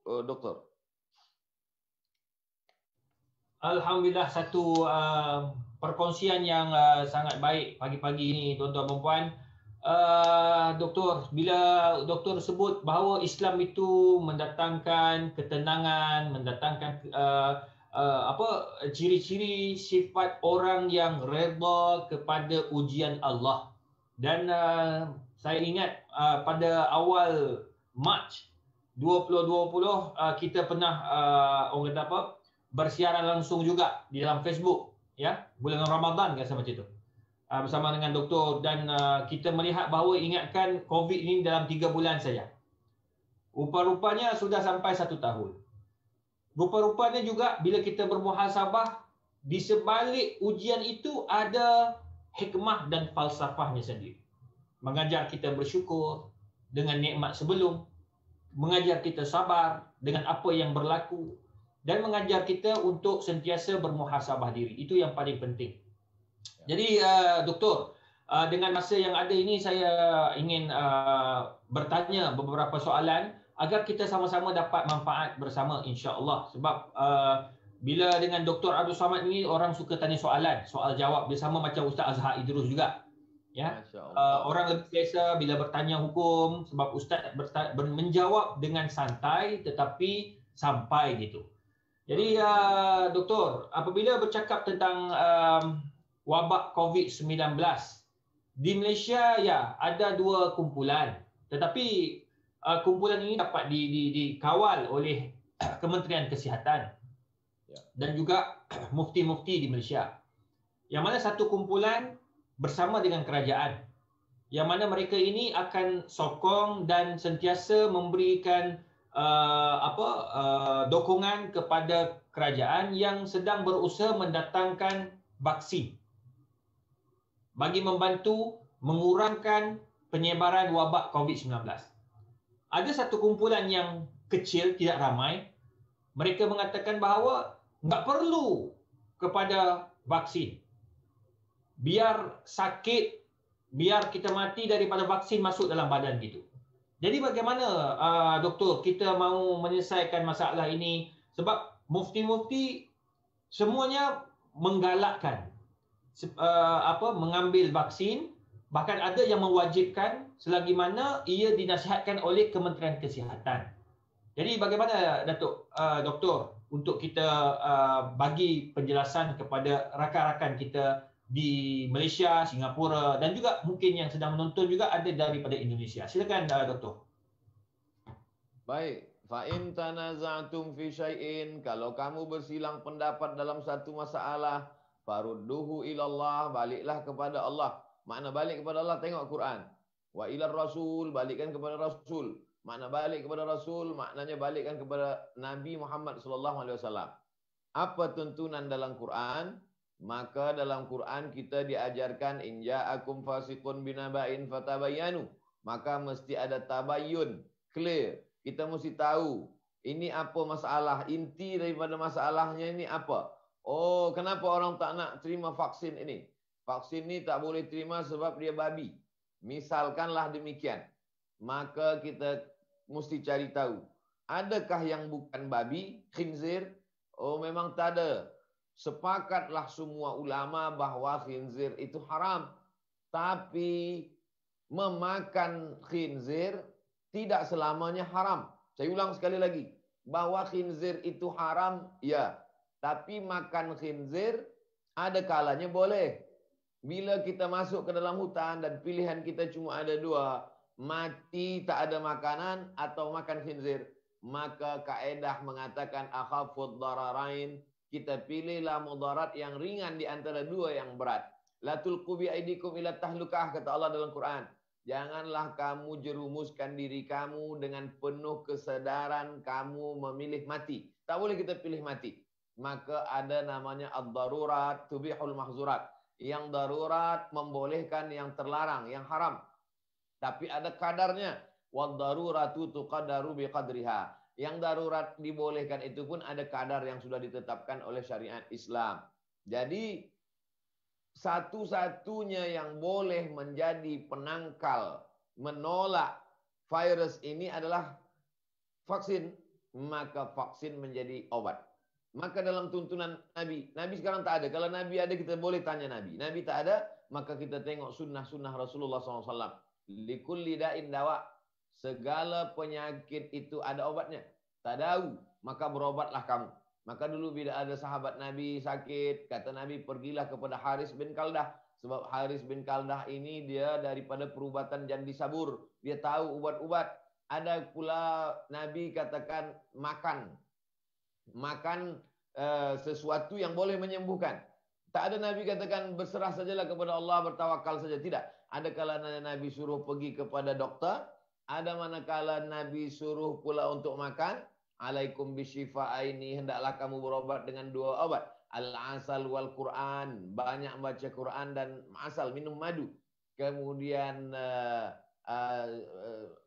Dokter. Alhamdulillah, satu perkongsian yang sangat baik pagi-pagi ini, tuan-tuan dan puan. Doktor, bila doktor sebut bahawa Islam itu mendatangkan ketenangan, mendatangkan ciri-ciri sifat orang yang redha kepada ujian Allah. Dan saya ingat pada awal Mac 2020 kita pernah orang kata apa, bersiaran langsung juga di dalam Facebook, ya, bulan Ramadan kan macam itu, bersama dengan doktor, dan kita melihat bahawa ingatkan COVID ini dalam 3 bulan saja. Rupa-rupanya sudah sampai 1 tahun. Rupa-rupanya juga bila kita bermuhasabah, di sebalik ujian itu ada hikmah dan falsafahnya sendiri. Mengajar kita bersyukur dengan nikmat sebelum, mengajar kita sabar dengan apa yang berlaku, dan mengajar kita untuk sentiasa bermuhasabah diri. Itu yang paling penting. Jadi doktor, dengan masa yang ada ini, saya ingin bertanya beberapa soalan agar kita sama-sama dapat manfaat bersama, insya-Allah. Sebab bila dengan Dr. Abdul Samad ini, orang suka tanya soalan, soal jawab. Dia sama macam Ustaz Azhar Idrus juga. Ya, orang lebih biasa bila bertanya hukum, sebab Ustaz menjawab dengan santai tetapi sampai gitu. Jadi doktor, apabila bercakap tentang wabak COVID-19 di Malaysia, ya, ada 2 kumpulan, tetapi kumpulan ini dapat dikawal oleh Kementerian Kesihatan dan juga mufti-mufti di Malaysia. Yang mana satu kumpulan bersama dengan kerajaan, yang mana mereka ini akan sokong dan sentiasa memberikan dokongan kepada kerajaan yang sedang berusaha mendatangkan vaksin bagi membantu mengurangkan penyebaran wabak COVID-19. Ada satu kumpulan yang kecil, tidak ramai, mereka mengatakan bahawa tak perlu kepada vaksin. Biar sakit, biar kita mati daripada vaksin masuk dalam badan gitu. Jadi bagaimana doktor kita mahu menyelesaikan masalah ini? Sebab mufti-mufti semuanya menggalakkan mengambil vaksin, bahkan ada yang mewajibkan selagi mana ia dinasihatkan oleh Kementerian Kesihatan. Jadi bagaimana doktor untuk kita bagi penjelasan kepada rakan-rakan kita di Malaysia, Singapura, dan juga mungkin yang sedang menonton juga ada daripada Indonesia. Silakan doktor. Baik, fa in tanaza'tum fi syai'in, kalau kamu bersilang pendapat dalam satu masalah, farudduhu ilallah, baliklah kepada Allah. Makna balik kepada Allah, tengok Quran. Wa ilar rasul, balikkan kepada Rasul. Makna balik kepada Rasul, maknanya balikkan kepada Nabi Muhammad SAW. Apa tuntunan dalam Quran? Maka dalam Quran kita diajarkan in ja'akum fasiqun binaba'in fatabayyanu. Maka mesti ada tabayyun, clear. Kita mesti tahu ini apa masalah, inti daripada masalahnya ini apa. Oh, kenapa orang tak nak terima vaksin ini? Vaksin ini tak boleh terima sebab dia babi. Misalkanlah demikian. Maka kita mesti cari tahu. Adakah yang bukan babi, khinzir? Oh, memang tak ada. Sepakatlah semua ulama bahawa khinzir itu haram. Tapi memakan khinzir tidak selamanya haram. Saya ulang sekali lagi. Bahawa khinzir itu haram, ya. Tapi makan khinzir ada kalanya boleh. Bila kita masuk ke dalam hutan dan pilihan kita cuma ada 2, mati tak ada makanan atau makan khinzir, maka kaedah mengatakan akhafud dararain, kita pilihlah mudarat yang ringan di antara 2 yang berat. La tulqu bi aidikum ila tahlukah, kata Allah dalam Quran. Janganlah kamu jerumuskan diri kamu dengan penuh kesedaran kamu memilih mati. Tak boleh kita pilih mati. Maka ada namanya ad-darurat tubihul mahzurat. Yang darurat membolehkan yang terlarang, yang haram. Tapi ada kadarnya. Wad-daruratu tuqaddaru biqadriha. Yang darurat dibolehkan itu pun ada kadar yang sudah ditetapkan oleh syariat Islam. Jadi satu-satunya yang boleh menjadi penangkal menolak virus ini adalah vaksin. Maka vaksin menjadi obat. Maka dalam tuntunan Nabi sekarang tak ada. Kalau Nabi ada kita boleh tanya Nabi. Nabi tak ada, maka kita tengok sunnah-sunnah Rasulullah SAW. Likulli da'in dawa. Segala penyakit itu ada obatnya. Tadau, maka berobatlah kamu. Maka dulu bila ada sahabat Nabi sakit, kata Nabi pergilah kepada Haris bin Kaldah. Sebab Haris bin Kaldah ini dia daripada perubatan jandi sabur. Dia tahu ubat-ubat. Ada pula Nabi katakan makan sesuatu yang boleh menyembuhkan. Tak ada Nabi katakan berserah sajalah kepada Allah, bertawakal saja. Tidak. Ada kala Nabi suruh pergi kepada doktor. Ada manakala Nabi suruh pula untuk makan. Alaikum bisyifa'aini, hendaklah kamu berobat dengan dua obat. Al-asal wal Quran, banyak baca Quran dan asal, minum madu. Kemudian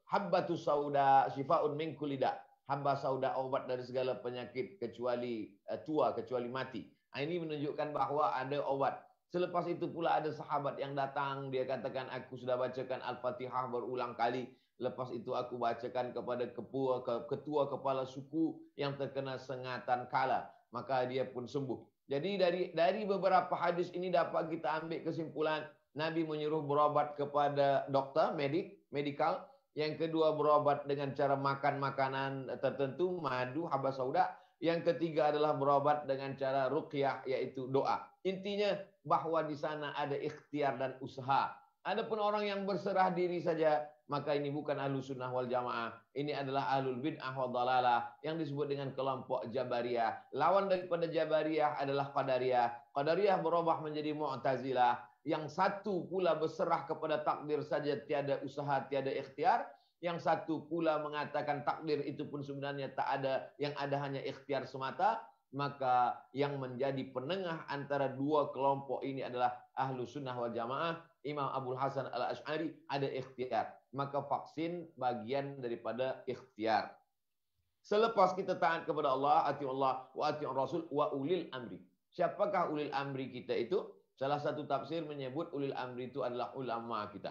habbatus sauda syifa'un min kulli da'. Habba sauda obat dari segala penyakit kecuali tua, kecuali mati. Ini menunjukkan bahawa ada obat. Selepas itu pula ada sahabat yang datang, dia katakan aku sudah bacakan Al-Fatihah berulang kali. Lepas itu aku bacakan kepada ketua kepala suku yang terkena sengatan kala. Maka dia pun sembuh. Jadi dari beberapa hadis ini dapat kita ambil kesimpulan. Nabi menyuruh berobat kepada doktor, medikal. Yang kedua berobat dengan cara makan makanan tertentu, madu, habba sauda. Yang ketiga adalah berobat dengan cara ruqyah, yaitu doa. Intinya bahwa di sana ada ikhtiar dan usaha. Adapun orang yang berserah diri saja, maka ini bukan ahlu sunnah wal jamaah. Ini adalah ahlul bid'ah wa dalalah yang disebut dengan kelompok Jabariyah. Lawan daripada Jabariyah adalah Qadariyah. Qadariyah berubah menjadi Mu'tazilah. Yang satu pula berserah kepada takdir saja, tiada usaha, tiada ikhtiar. Yang satu pula mengatakan takdir itu pun sebenarnya tak ada, yang ada hanya ikhtiar semata. Maka yang menjadi penengah antara dua kelompok ini adalah ahlu sunnah wal jamaah. Imam Abul Hasan al-Ash'ari ada ikhtiar. Maka vaksin bagian daripada ikhtiar. Selepas kita taat kepada Allah, ati'ullah wa ati'ur rasul wa ulil amri. Siapakah ulil amri kita itu? Salah satu tafsir menyebut ulil amri itu adalah ulama kita.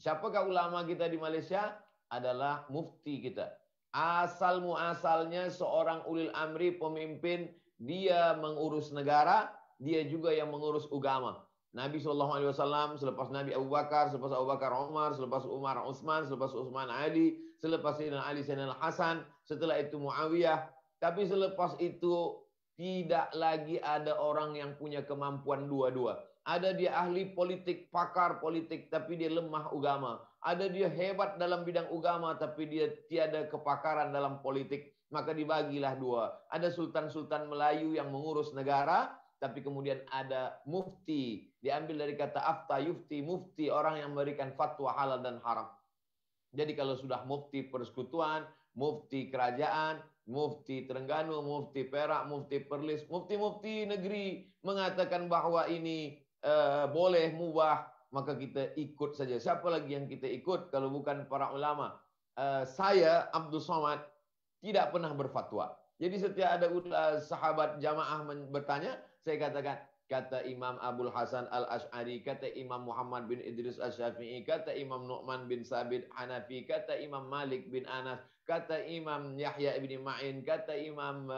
Siapakah ulama kita di Malaysia? Adalah mufti kita. Asal muasalnya seorang ulil amri, pemimpin, dia mengurus negara, dia juga yang mengurus agama. Nabi SAW, selepas Nabi Abu Bakar, selepas Abu Bakar Umar, selepas Umar Utsman, selepas Utsman Ali, selepas Sayyidina Ali Sayyidina Hasan, setelah itu Muawiyah. Tapi selepas itu tidak lagi ada orang yang punya kemampuan dua-dua. Ada dia ahli politik, pakar politik, tapi dia lemah agama. Ada dia hebat dalam bidang agama, tapi dia tiada kepakaran dalam politik. Maka dibagilah dua. Ada sultan-sultan Melayu yang mengurus negara, tapi kemudian ada mufti. Diambil dari kata afta yufti, mufti, orang yang memberikan fatwa halal dan haram. Jadi kalau sudah mufti persekutuan, mufti kerajaan, mufti Terengganu, mufti Perak, mufti Perlis, mufti-mufti negeri mengatakan bahawa ini boleh, mubah, maka kita ikut saja. Siapa lagi yang kita ikut kalau bukan para ulama? Saya, Abdul Somad, tidak pernah berfatwa. Jadi setiap ada sahabat jamaah bertanya, saya katakan, kata Imam Abul Hasan al-Ash'ari, kata Imam Muhammad bin Idris al-Syafi'i, kata Imam Nu'man bin Sabit Hanafi, kata Imam Malik bin Anas, kata Imam Yahya ibn Ma'in, kata Imam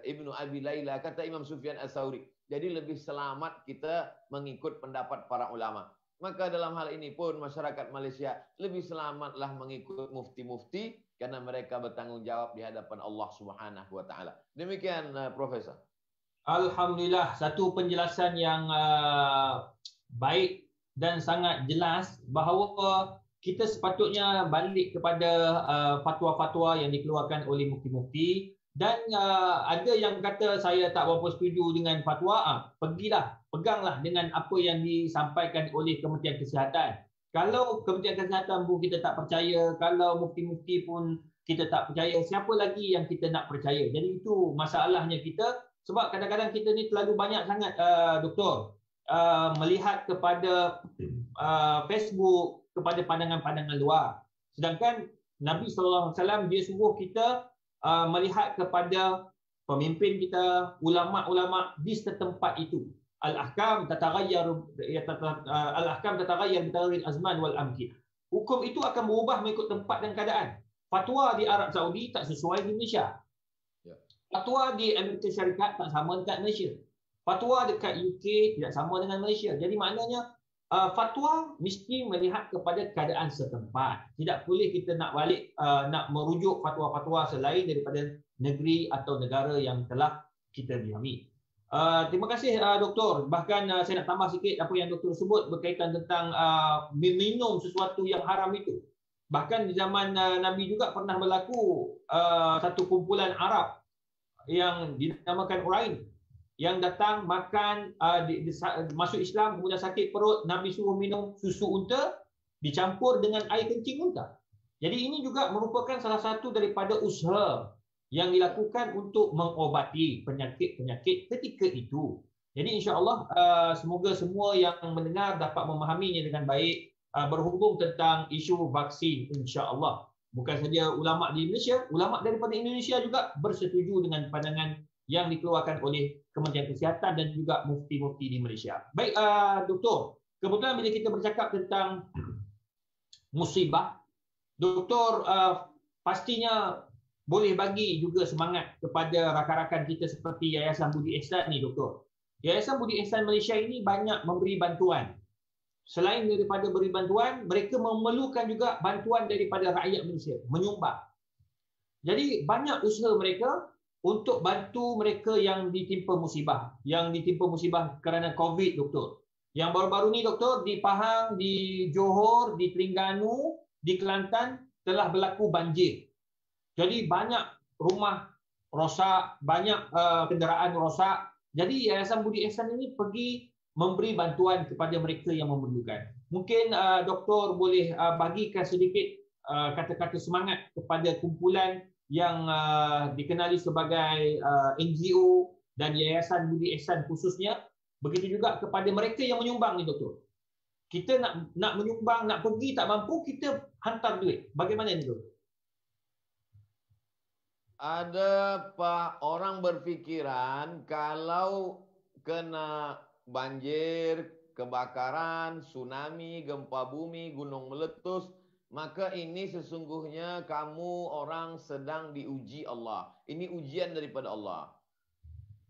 Ibnu Abi Layla, kata Imam Sufyan as-Sawri. Jadi lebih selamat kita mengikut pendapat para ulama. Maka dalam hal ini pun masyarakat Malaysia lebih selamatlah mengikut mufti-mufti karena mereka bertanggung jawab di hadapan Allah Subhanahu wa taala. Demikian Profesor. Alhamdulillah, satu penjelasan yang baik dan sangat jelas bahawa kita sepatutnya balik kepada fatwa-fatwa yang dikeluarkan oleh mufti-mufti. Dan ada yang kata saya tak berapa setuju dengan fatwa, pergilah peganglah dengan apa yang disampaikan oleh Kementerian Kesihatan. Kalau Kementerian Kesihatan pun kita tak percaya, kalau mufti-mufti pun kita tak percaya, siapa lagi yang kita nak percaya? Jadi itu masalahnya kita, sebab kadang-kadang kita ni terlalu banyak sangat doktor melihat kepada Facebook, kepada pandangan-pandangan luar. Sedangkan Nabi SAW dia suruh kita melihat kepada pemimpin kita, ulama-ulama di setempat itu. Al-ahkam tataghayyar bitaghayyur azman wal amkin. Hukum itu akan berubah mengikut tempat dan keadaan. Fatwa di Arab Saudi tak sesuai di Malaysia. Fatwa di Amerika Syarikat tak sama dekat Malaysia. Fatwa dekat UK tidak sama dengan Malaysia. Jadi maknanya fatwa mesti melihat kepada keadaan setempat. Tidak boleh kita nak balik nak merujuk fatwa-fatwa selain daripada negeri atau negara yang telah kita diami. Terima kasih doktor. Bahkan saya nak tambah sikit apa yang doktor sebut berkaitan tentang meminum sesuatu yang haram itu. Bahkan di zaman Nabi juga pernah berlaku satu kumpulan Arab yang dinamakan Urain yang datang makan masuk Islam kemudian sakit perut, Nabi suruh minum susu unta dicampur dengan air kencing unta. Jadi ini juga merupakan salah satu daripada usaha yang dilakukan untuk mengobati penyakit-penyakit ketika itu. Jadi insya-Allah semoga semua yang mendengar dapat memahaminya dengan baik berhubung tentang isu vaksin insya-Allah. Bukan saja ulama di Malaysia, ulama daripada Indonesia juga bersetuju dengan pandangan yang dikeluarkan oleh Kementerian Kesihatan dan juga mufti-mufti di Malaysia. Baik doktor, kebetulan bila kita bercakap tentang musibah, doktor pastinya boleh bagi juga semangat kepada rakan-rakan kita seperti Yayasan Budi Ihsan ni doktor. Yayasan Budi Ihsan Malaysia ini banyak memberi bantuan. Selain daripada beri bantuan, mereka memerlukan juga bantuan daripada rakyat Malaysia, menyumbang. Jadi banyak usaha mereka untuk bantu mereka yang ditimpa musibah. Yang ditimpa musibah kerana COVID doktor. Yang baru-baru ni doktor, di Pahang, di Johor, di Terengganu, di Kelantan telah berlaku banjir. Jadi banyak rumah rosak, banyak kenderaan rosak. Jadi Yayasan Budi Ihsan ini pergi memberi bantuan kepada mereka yang memerlukan. Mungkin doktor boleh bagikan sedikit kata-kata semangat kepada kumpulan yang dikenali sebagai NGO dan Yayasan Budi Ihsan khususnya. Begitu juga kepada mereka yang menyumbang ni doktor. Kita nak menyumbang, nak pergi tak mampu, kita hantar duit. Bagaimana ni doktor? Ada orang berpikiran kalau kena banjir, kebakaran, tsunami, gempa bumi, gunung meletus, maka ini sesungguhnya kamu orang sedang diuji Allah. Ini ujian daripada Allah.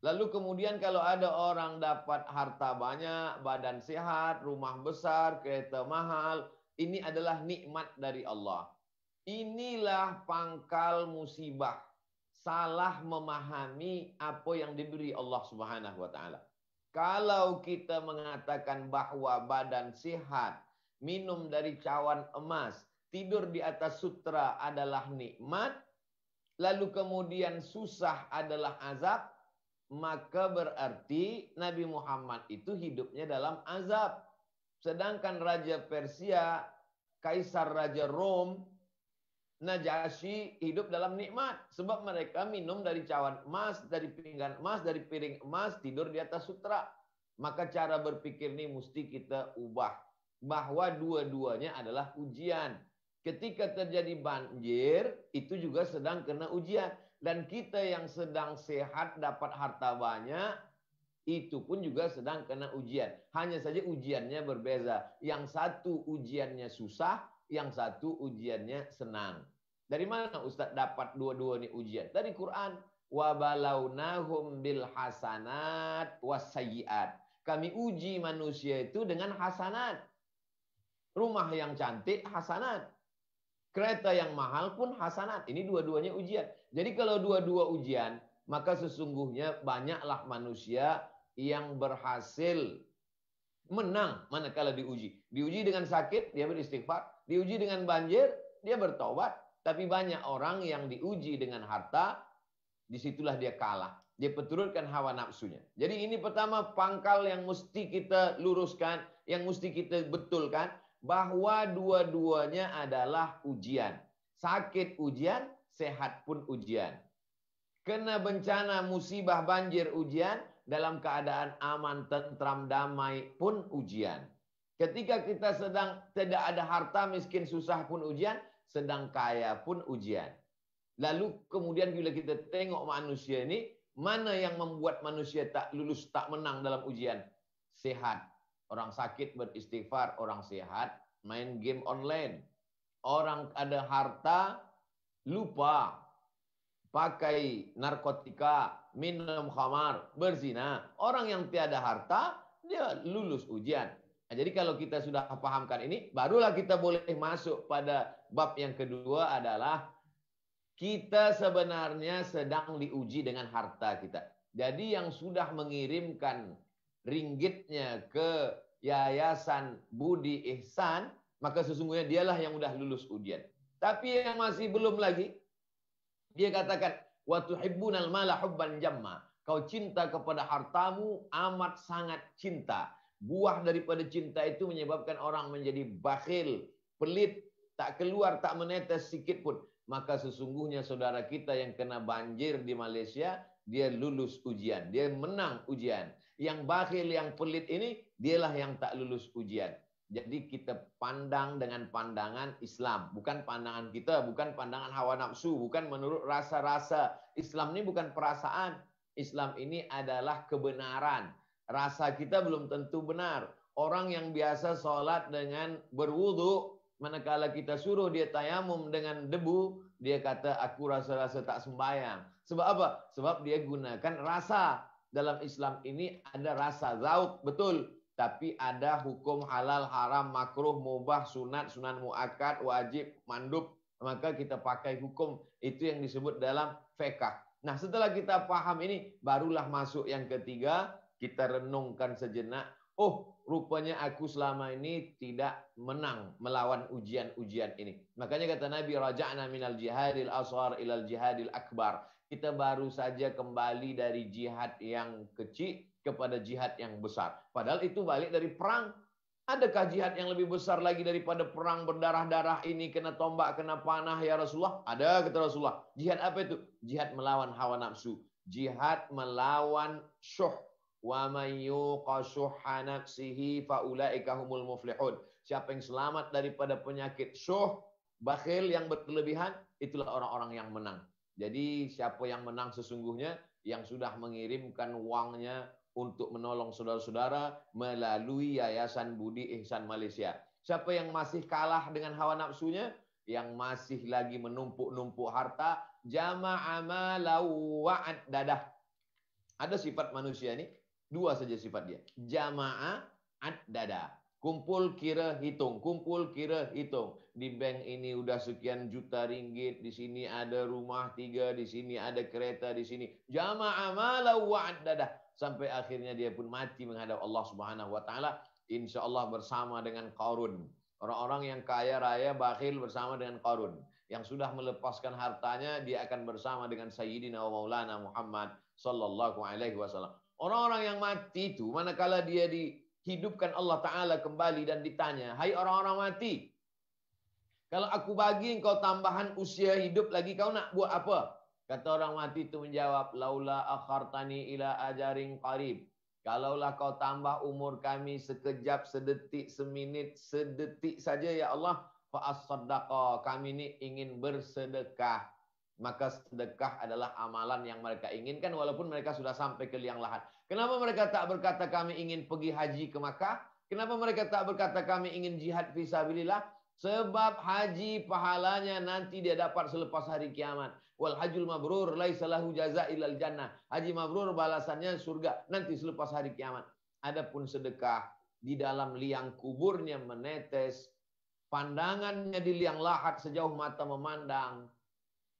Lalu kemudian kalau ada orang dapat harta banyak, badan sehat, rumah besar, kereta mahal, ini adalah nikmat dari Allah. Inilah pangkal musibah. Salah memahami apa yang diberi Allah Subhanahu wa taala. Kalau kita mengatakan bahwa badan sehat, minum dari cawan emas, tidur di atas sutra adalah nikmat, lalu kemudian susah adalah azab, maka berarti Nabi Muhammad itu hidupnya dalam azab. Sedangkan Raja Persia, Kaisar Raja Rom, Najasyi hidup dalam nikmat. Sebab mereka minum dari cawan emas, dari pinggan emas, dari piring emas, tidur di atas sutra. Maka cara berpikir ini mesti kita ubah. Bahwa dua-duanya adalah ujian. Ketika terjadi banjir, itu juga sedang kena ujian. Dan kita yang sedang sehat, dapat harta banyak, itu pun juga sedang kena ujian. Hanya saja ujiannya berbeza. Yang satu ujiannya susah, yang satu ujiannya senang. Dari mana Ustaz dapat dua-dua ini ujian? Dari Quran. Wa balawnahum bil hasanat wasayyiat. Kami uji manusia itu dengan hasanat. Rumah yang cantik hasanat. Kereta yang mahal pun hasanat. Ini dua-duanya ujian. Jadi kalau dua-dua ujian, maka sesungguhnya banyaklah manusia yang berhasil menang manakala diuji. Diuji dengan sakit, dia beristighfar. Diuji dengan banjir, dia bertobat. Tapi banyak orang yang diuji dengan harta, disitulah dia kalah. Dia peturutkan hawa nafsunya. Jadi ini pertama pangkal yang mesti kita luruskan, yang mesti kita betulkan, bahwa dua-duanya adalah ujian. Sakit ujian, sehat pun ujian. Kena bencana, musibah, banjir, ujian. Dalam keadaan aman, tentram, damai pun ujian. Ketika kita sedang tidak ada harta, miskin, susah pun ujian. Sedang kaya pun ujian. Lalu kemudian bila kita tengok manusia ini, mana yang membuat manusia tak lulus, tak menang dalam ujian? Sehat. Orang sakit beristighfar, orang sehat main game online. Orang ada harta, lupa. Pakai narkotika, minum khamar, berzina. Orang yang tiada harta, dia lulus ujian. Nah, jadi kalau kita sudah pahamkan ini, barulah kita boleh masuk pada bab yang kedua adalah kita sebenarnya sedang diuji dengan harta kita. Jadi yang sudah mengirimkan ringgitnya ke Yayasan Budi Ihsan, maka sesungguhnya dialah yang sudah lulus ujian. Tapi yang masih belum lagi, dia katakan, wa tuhibbunal mala hubban jamma. Kau cinta kepada hartamu amat sangat cinta. Buah daripada cinta itu menyebabkan orang menjadi bakhil, pelit, tak keluar, tak menetes sikit pun. Maka sesungguhnya saudara kita yang kena banjir di Malaysia, dia lulus ujian, dia menang ujian. Yang bakhil, yang pelit ini, dialah yang tak lulus ujian. Jadi kita pandang dengan pandangan Islam. Bukan pandangan kita, bukan pandangan hawa nafsu, bukan menurut rasa-rasa. Islam ini bukan perasaan. Islam ini adalah kebenaran. Rasa kita belum tentu benar. Orang yang biasa sholat dengan berwudu, manakala kita suruh dia tayamum dengan debu, dia kata aku rasa-rasa tak sembahyang. Sebab apa? Sebab dia gunakan rasa. Dalam Islam ini ada rasa, zauk, betul. Tapi ada hukum halal, haram, makruh, mubah, sunat, sunan muakkad, wajib, mandub. Maka kita pakai hukum. Itu yang disebut dalam fiqh. Nah setelah kita paham ini, barulah masuk yang ketiga. Kita renungkan sejenak. Oh, rupanya aku selama ini tidak menang melawan ujian-ujian ini. Makanya kata Nabi, raja'na minal jihadil asghar ilal jihadil akbar. Kita baru saja kembali dari jihad yang kecil kepada jihad yang besar. Padahal itu balik dari perang. Adakah jihad yang lebih besar lagi daripada perang berdarah-darah ini, kena tombak, kena panah ya Rasulullah? Ada, kata Rasulullah. Jihad apa itu? Jihad melawan hawa nafsu. Jihad melawan syuh. Wa man yuqa syuhha nafsihi fa ulaika humul muflihun. Siapa yang selamat daripada penyakit syuh, bakhil yang berlebihan, itulah orang-orang yang menang. Jadi siapa yang menang sesungguhnya? Yang sudah mengirimkan uangnya untuk menolong saudara-saudara melalui Yayasan Budi Ihsan Malaysia. Siapa yang masih kalah dengan hawa nafsunya? Yang masih lagi menumpuk-numpuk harta, jama'a malau wa'ad dadah. Ada sifat manusia ini, dua saja sifat dia. Jama'a ad-dada. Kumpul kira hitung, kumpul kira hitung. Di bank ini udah sekian juta ringgit, di sini ada rumah 3, di sini ada kereta, di sini. Jama'a malau wa'ad dadah. Sampai akhirnya dia pun mati menghadap Allah Subhanahu wa taala, insyaallah bersama dengan Qarun. Orang-orang yang kaya raya bakhil bersama dengan Qarun. Yang sudah melepaskan hartanya, dia akan bersama dengan Sayyidina wa Maulana Muhammad sallallahu alaihi wasallam. Orang-orang yang mati itu, manakala dia dihidupkan Allah Ta'ala kembali dan ditanya, hai orang-orang mati, kalau aku bagi engkau tambahan usia hidup lagi, kau nak buat apa? Kata orang mati itu menjawab, laula akhartani ila ajarin qarib. Kalaulah kau tambah umur kami sekejap, sedetik, seminit, sedetik saja ya Allah, fa'as-saddaqa, kami ini ingin bersedekah. Maka sedekah adalah amalan yang mereka inginkan walaupun mereka sudah sampai ke liang lahat. Kenapa mereka tak berkata kami ingin pergi haji ke Makkah? Kenapa mereka tak berkata kami ingin jihad fisabilillah? Sebab haji pahalanya nanti dia dapat selepas hari kiamat. Wal hajjul mabrur laisa lahu jazaa illal jannah. Haji mabrur balasannya surga nanti selepas hari kiamat. Adapun sedekah di dalam liang kuburnya menetes, pandangannya di liang lahat sejauh mata memandang,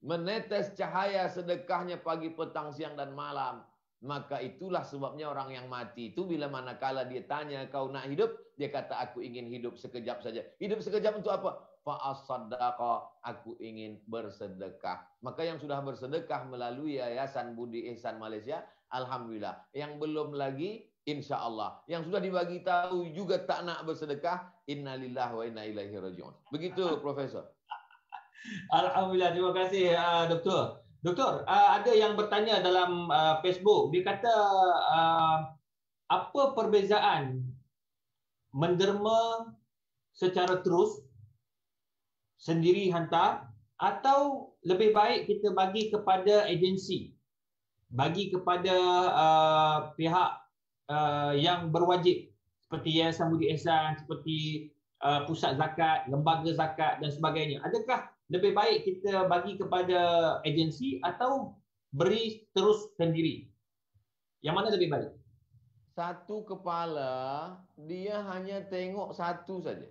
menetes cahaya sedekahnya pagi, petang, siang, dan malam. Maka itulah sebabnya orang yang mati itu bila manakala dia tanya kau nak hidup, dia kata aku ingin hidup sekejap saja. Hidup sekejap untuk apa? Fa'asaddaqa, aku ingin bersedekah. Maka yang sudah bersedekah melalui Yayasan Budi Ihsan Malaysia, alhamdulillah. Yang belum lagi, insya Allah. Yang sudah dibagi tahu juga tak nak bersedekah, innalillahi wa inna ilaihi raji'un. Begitu, Profesor. Alhamdulillah, terima kasih Doktor. Doktor, ada yang bertanya dalam Facebook. Dia kata, apa perbezaan menderma secara terus, sendiri hantar, atau lebih baik kita bagi kepada agensi, bagi kepada pihak yang berwajib seperti Yayasan Budi Ihsan, seperti pusat zakat, lembaga zakat dan sebagainya. Adakah lebih baik kita bagi kepada agensi atau beri terus sendiri? Yang mana lebih baik? Satu kepala, dia hanya tengok satu saja.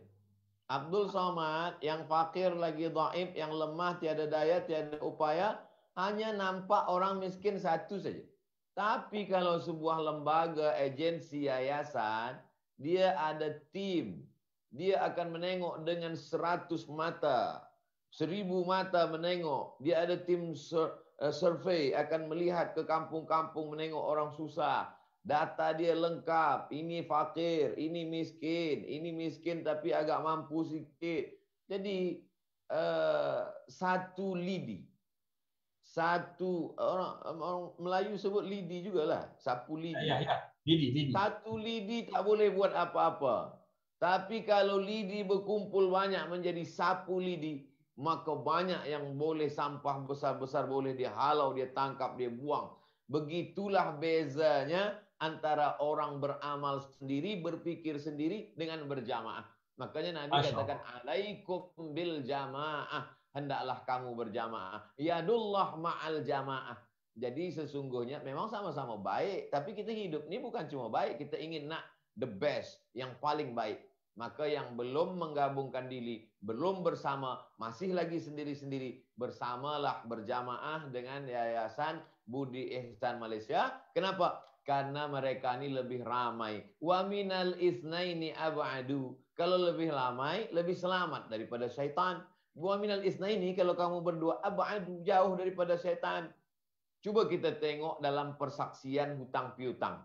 Abdul Somad yang fakir lagi dhaif, yang lemah, tiada daya, tiada upaya, hanya nampak orang miskin satu saja. Tapi kalau sebuah lembaga, agensi, yayasan, dia ada tim. Dia akan menengok dengan 100 mata. 1000 mata menengok. Dia ada tim survei, akan melihat ke kampung-kampung, menengok orang susah. Data dia lengkap. Ini fakir, ini miskin tapi agak mampu sikit. Jadi satu lidi. Satu orang Melayu sebut lidi jugalah. Sapu lidi. Ya. Lidi. Satu lidi tak boleh buat apa-apa. Tapi kalau lidi berkumpul banyak menjadi sapu lidi, maka banyak yang boleh sampah besar-besar boleh dia halau, dia tangkap, dia buang. Begitulah bezanya antara orang beramal sendiri, berpikir sendiri dengan berjamaah. Makanya Nabi katakan, alaikum bil jamaah. Hendaklah kamu berjamaah. Yadullah ma'al jamaah. Jadi sesungguhnya memang sama-sama baik. Tapi kita hidup ini bukan cuma baik. Kita ingin nak the best, yang paling baik. Maka yang belum menggabungkan diri, belum bersama, masih lagi sendiri-sendiri, bersamalah berjamaah dengan Yayasan Budi Ihsan Malaysia. Kenapa? Karena mereka ini lebih ramai. Wa minal isnaini ab'adu. Kalau lebih ramai, lebih selamat daripada syaitan. Wa minal isnaini, kalau kamu berdua, ab'adu, jauh daripada syaitan. Cuba kita tengok dalam persaksian hutang piutang.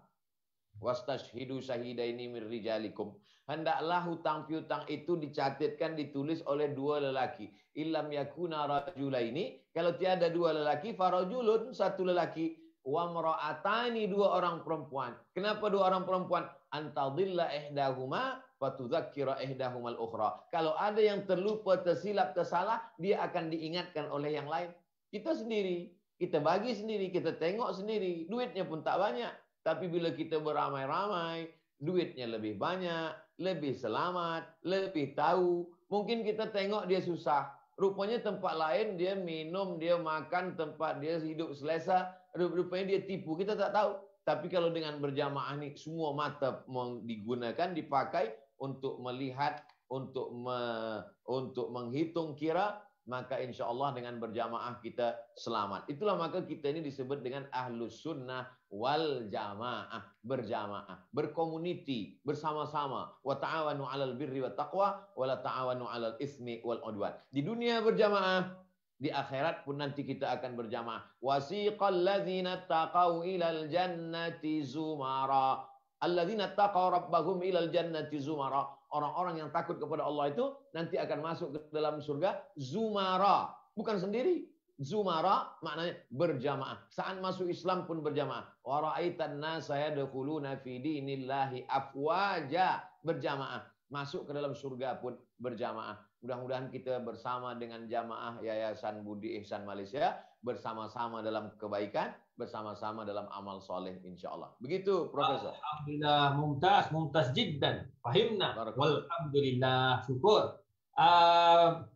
Wastashhidu syahidaini min rijalikum. Hendaklah hutang piutang itu dicatatkan, ditulis oleh 2 lelaki. Illam yakuna rajulaini, kalau tiada 2 lelaki, farajulun, 1 lelaki, wa mar'atani, 2 orang perempuan. Kenapa 2 orang perempuan? Antadilla ihdahuma fatudzakkira ihdahumal ukhra. Kalau ada yang terlupa, tersilap, tersalah, dia akan diingatkan oleh yang lain. Kita sendiri, kita bagi sendiri, kita tengok sendiri, duitnya pun tak banyak. Tapi bila kita beramai-ramai, duitnya lebih banyak, lebih selamat, lebih tahu. Mungkin kita tengok dia susah. Rupanya tempat lain dia minum, dia makan, tempat dia hidup selesa. Rupanya dia tipu, kita tak tahu. Tapi kalau dengan berjamaah ni, semua mata digunakan, dipakai untuk melihat, untuk menghitung kira, maka insya Allah dengan berjamaah kita selamat. Itulah maka kita ini disebut dengan ahlus sunnah wal jamaah, berjamaah, berkomuniti, bersama-sama. Wa ta'awanu 'alal birri wat taqwa wa la ta'awanu 'alal ismi wal 'udwan. Di dunia berjamaah, di akhirat pun nanti kita akan berjamaah. Wasiqal ladzina taqau ilal jannati zumara. Alladzina taqau rabbahum ilal jannati zumara. Orang-orang yang takut kepada Allah itu nanti akan masuk ke dalam surga zumara, bukan sendiri. Zumara maknanya berjamaah. Saat masuk Islam pun berjamaah. Wa ra'aitan nasa yadkhuluna fi dinillahi afwaja, berjamaah. Masuk ke dalam surga pun berjamaah. Mudah-mudahan kita bersama dengan jamaah Yayasan Budi Ihsan Malaysia, bersama-sama dalam kebaikan, bersama-sama dalam amal soleh insyaAllah. Begitu Profesor. Alhamdulillah, mumtaz jiddan. Fahimna. Walhamdulillah, syukur.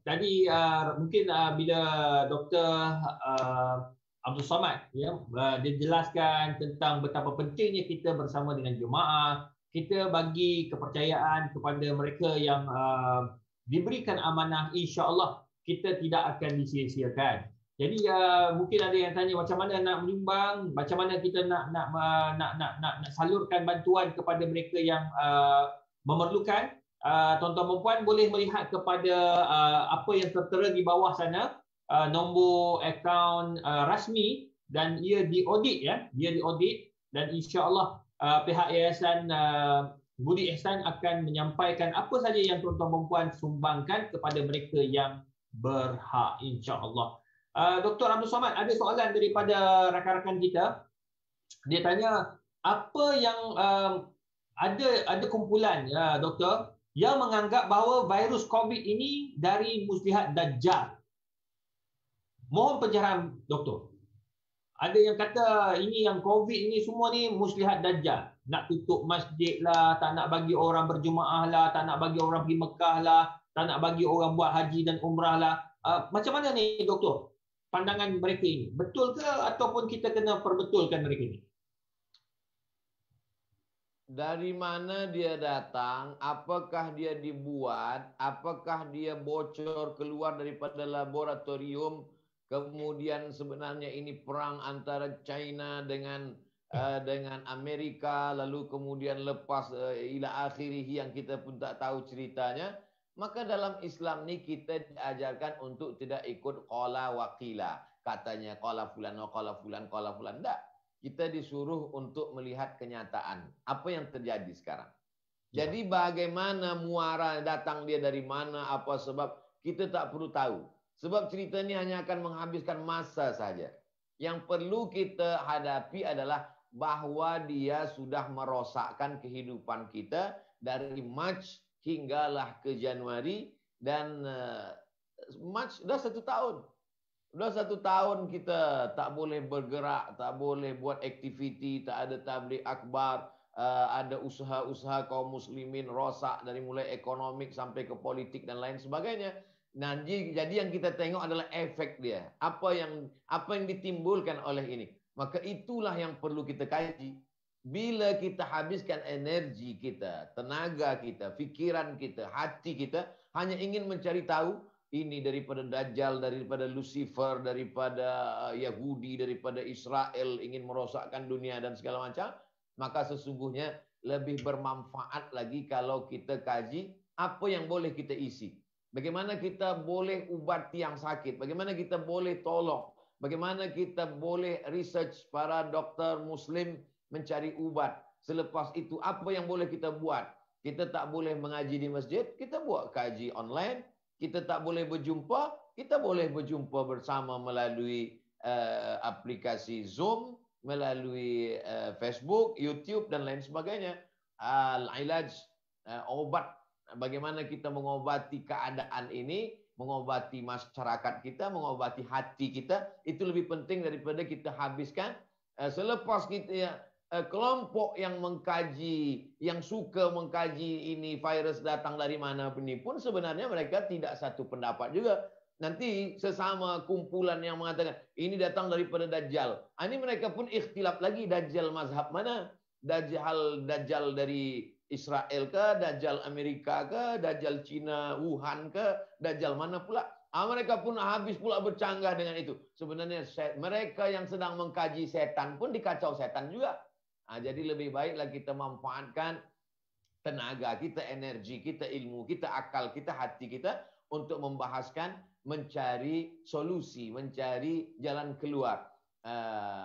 Tadi mungkin bila Dr. Abdul Somad dia jelaskan tentang betapa pentingnya kita bersama dengan jemaah, kita bagi kepercayaan kepada mereka yang diberikan amanah, insya-Allah kita tidak akan disia-siakan. Jadi mungkin ada yang tanya macam mana nak menyumbang, macam mana kita nak salurkan bantuan kepada mereka yang memerlukan. Tuan-tuan dan puan boleh melihat kepada apa yang tertera di bawah sana, nombor akaun rasmi, dan ia diaudit ya, dia diaudit, dan insya-Allah pihak Yayasan Budi Ihsan akan menyampaikan apa saja yang tuan-tuan dan puan sumbangkan kepada mereka yang berhak, insya-Allah. Dr. Abdul Somad, ada soalan daripada rakan-rakan kita. Dia tanya, apa yang ada kumpulan doktor yang menganggap bahawa virus COVID ini dari muslihat Dajjal. Mohon pencerahan doktor. Ada yang kata ini yang COVID ini semua ni muslihat Dajjal. Nak tutup masjid lah, tak nak bagi orang berjemaah lah, tak nak bagi orang pergi Mekah lah, tak nak bagi orang buat haji dan umrah lah. Macam mana ni doktor? Pandangan mereka ini. Betul ke ataupun kita kena perbetulkan mereka ini? Dari mana dia datang, apakah dia dibuat, apakah dia bocor keluar daripada laboratorium, kemudian sebenarnya ini perang antara China dengan Amerika, lalu kemudian lepas ila akhirih yang kita pun tak tahu ceritanya. Maka dalam Islam ni kita diajarkan untuk tidak ikut qala wa qila. Katanya qala fulan wa qala fulan qala fulan. Tak. Kita disuruh untuk melihat kenyataan. Apa yang terjadi sekarang. Jadi bagaimana muara datang dia dari mana, apa sebab, kita tak perlu tahu. Sebab cerita ini hanya akan menghabiskan masa saja. Yang perlu kita hadapi adalah bahawa dia sudah merosakkan kehidupan kita dari Mac hinggalah ke Januari, dan Mac dah 1 tahun. Sudah 1 tahun kita tak boleh bergerak, tak boleh buat aktiviti, tak ada tabligh akbar, ada usaha-usaha kaum muslimin rosak dari mulai ekonomik sampai ke politik dan lain sebagainya. Nah, jadi yang kita tengok adalah efek dia. Apa yang ditimbulkan oleh ini. Maka itulah yang perlu kita kaji. Bila kita habiskan energi kita, tenaga kita, fikiran kita, hati kita hanya ingin mencari tahu ini daripada Dajjal, daripada Lucifer, daripada Yahudi, daripada Israel ingin merosakkan dunia dan segala macam, maka sesungguhnya lebih bermanfaat lagi kalau kita kaji apa yang boleh kita isi. Bagaimana kita boleh ubati yang sakit, bagaimana kita boleh tolong, bagaimana kita boleh research para dokter muslim mencari ubat. Selepas itu apa yang boleh kita buat? Kita tak boleh mengaji di masjid, kita buat kaji online. Kita tak boleh berjumpa, kita boleh berjumpa bersama melalui aplikasi Zoom, melalui Facebook, YouTube dan lain sebagainya. Al-ilaj, obat, bagaimana kita mengobati keadaan ini, mengobati masyarakat kita, mengobati hati kita, itu lebih penting daripada kita habiskan selepas kita kelompok yang mengkaji, yang suka mengkaji ini virus datang dari mana pun sebenarnya mereka tidak satu pendapat juga. Nanti sesama kumpulan yang mengatakan ini datang daripada Dajjal. Ini mereka pun ikhtilaf lagi, Dajjal mazhab mana? Dajjal dari Israel ke, Dajjal Amerika ke, Dajjal Cina, Wuhan ke, Dajjal mana pula? Mereka pun habis pula bercanggah dengan itu. Sebenarnya mereka yang sedang mengkaji setan pun dikacau setan juga. Jadi lebih baiklah kita manfaatkan tenaga kita, energi kita, ilmu kita, akal kita, hati kita untuk membahaskan, mencari solusi, mencari jalan keluar.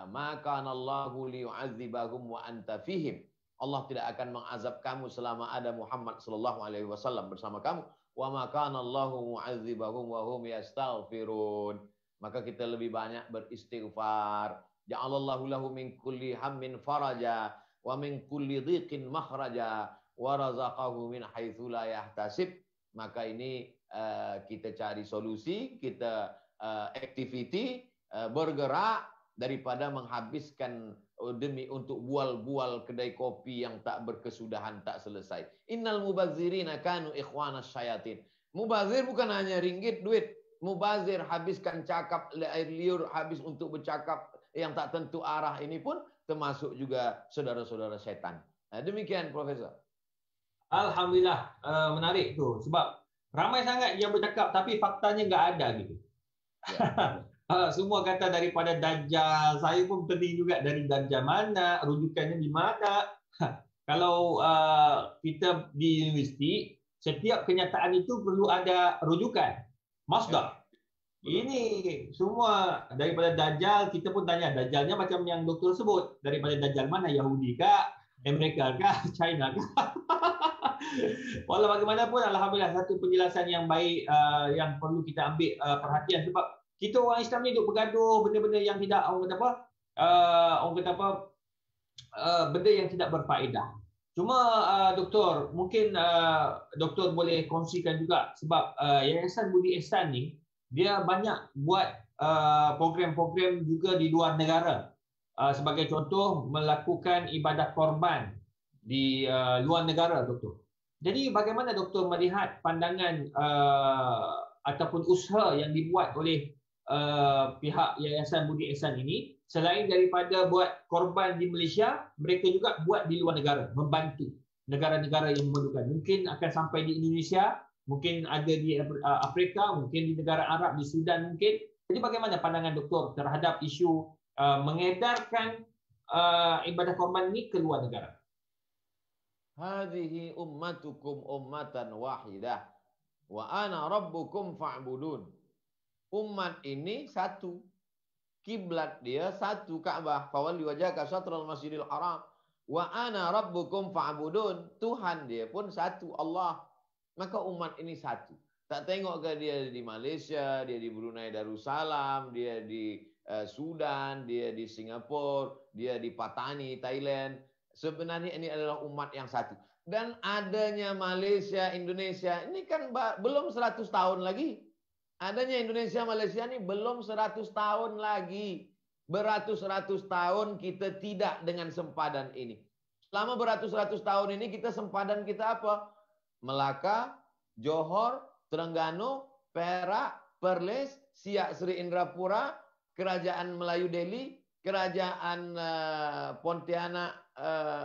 Maka Allahu liyu'adzibahum wa anta fihim. Allah tidak akan mengazab kamu selama ada Muhammad sallallahu alaihi wasallam bersama kamu. Wa ma kana Allahu mu'adzibahum wa hum yastaghfirun. Maka kita lebih banyak beristighfar. Ja'alallahu lahu min kulli hammin faraja wa min kulli dhiqin makhraja wa razaqahu min haitsu la yahtasib. Maka ini kita cari solusi, kita activity, bergerak daripada menghabiskan demi untuk bual-bual kedai kopi yang tak berkesudahan, tak selesai. Innal mubazzirina kanu ikhwanas syayatin. Mubazir bukan hanya ringgit, duit. Mubazir habiskan cakap, air liur, habis untuk bercakap yang tak tentu arah, ini pun termasuk juga saudara-saudara setan. Demikian Profesor. Alhamdulillah, menarik tu. Sebab ramai sangat yang bercakap tapi faktanya nggak ada gitu. Semua kata daripada Dajjal. Saya pun pening juga dari Dajjal mana, rujukannya di mana. Kalau kita di universiti, setiap kenyataan itu perlu ada rujukan, masdar. Ini semua daripada Dajjal, kita pun tanya Dajjalnya macam yang doktor sebut. Daripada Dajjal mana, Yahudi kah, Amerika kah, China kah? Walau bagaimanapun, alhamdulillah satu penjelasan yang baik yang perlu kita ambil perhatian, sebab kita orang Islam ni duk bergaduh benda-benda yang tidak benda yang tidak berfaedah. Cuma doktor, mungkin doktor boleh kongsikan juga, sebab Yayasan Budi Ihsan ni dia banyak buat program-program juga di luar negara. Sebagai contoh, melakukan ibadat korban di luar negara, doktor. Jadi bagaimana doktor melihat pandangan ataupun usaha yang dibuat oleh pihak Yayasan Budi Ihsan ini, selain daripada buat korban di Malaysia, mereka juga buat di luar negara, membantu negara-negara yang memerlukan. Mungkin akan sampai di Indonesia, mungkin ada di Afrika, mungkin di negara Arab, di Sudan mungkin. Jadi bagaimana pandangan doktor terhadap isu mengedarkan ibadah korban ini ke luar negara? Hadhihi ummatukum ummatan wahidah wa ana rabbukum fa'budun. Umat ini satu, kiblat dia satu, Ka'bah. Fawalli wajhaka syatral masjidil haram wa ana rabbukum fa'budun. Tuhan dia pun satu, Allah. Maka umat ini satu. Tak tengok ke dia di Malaysia, dia di Brunei Darussalam, dia di Sudan, dia di Singapura, dia di Patani, Thailand. Sebenarnya ini adalah umat yang satu. Dan adanya Malaysia, Indonesia, ini kan belum 100 tahun lagi. Adanya Indonesia, Malaysia ini belum 100 tahun lagi. Beratus-ratus tahun kita tidak dengan sempadan ini. Selama beratus-ratus tahun ini kita sempadan kita apa? Melaka, Johor, Terengganu, Perak, Perlis, Siak Sri Indrapura, Kerajaan Melayu Delhi, Kerajaan Pontianak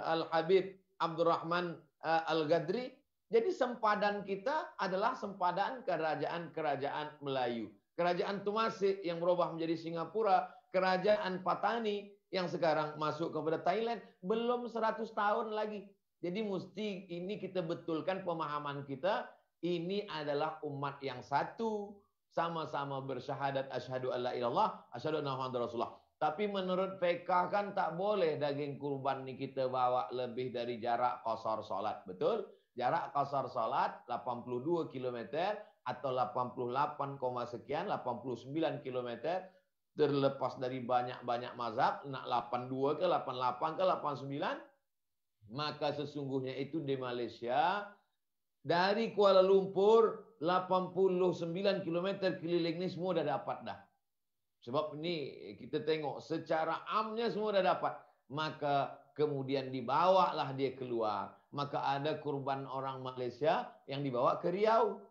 Al-Habib Abdurrahman Al-Gadri. Jadi sempadan kita adalah sempadan kerajaan-kerajaan Melayu. Kerajaan Tumasik yang berubah menjadi Singapura, Kerajaan Patani yang sekarang masuk kepada Thailand, belum 100 tahun lagi. Jadi mesti ini kita betulkan pemahaman kita, ini adalah umat yang satu, sama-sama bersyahadat asyhadu alla ilallah, asyhadu anna muhammadar rasulullah. Tapi menurut fiqh kan tak boleh daging kurban ni kita bawa lebih dari jarak qasar solat. Betul? Jarak qasar solat 82 km atau 88, sekian, 89 km. Terlepas dari banyak-banyak mazhab, nak 82 ke 88 ke 89. Maka sesungguhnya itu di Malaysia, dari Kuala Lumpur 89 km keliling ni semua dah dapat dah. Sebab ini kita tengok secara amnya semua dah dapat. Maka kemudian dibawalah dia keluar. Maka ada kurban orang Malaysia yang dibawa ke Riau.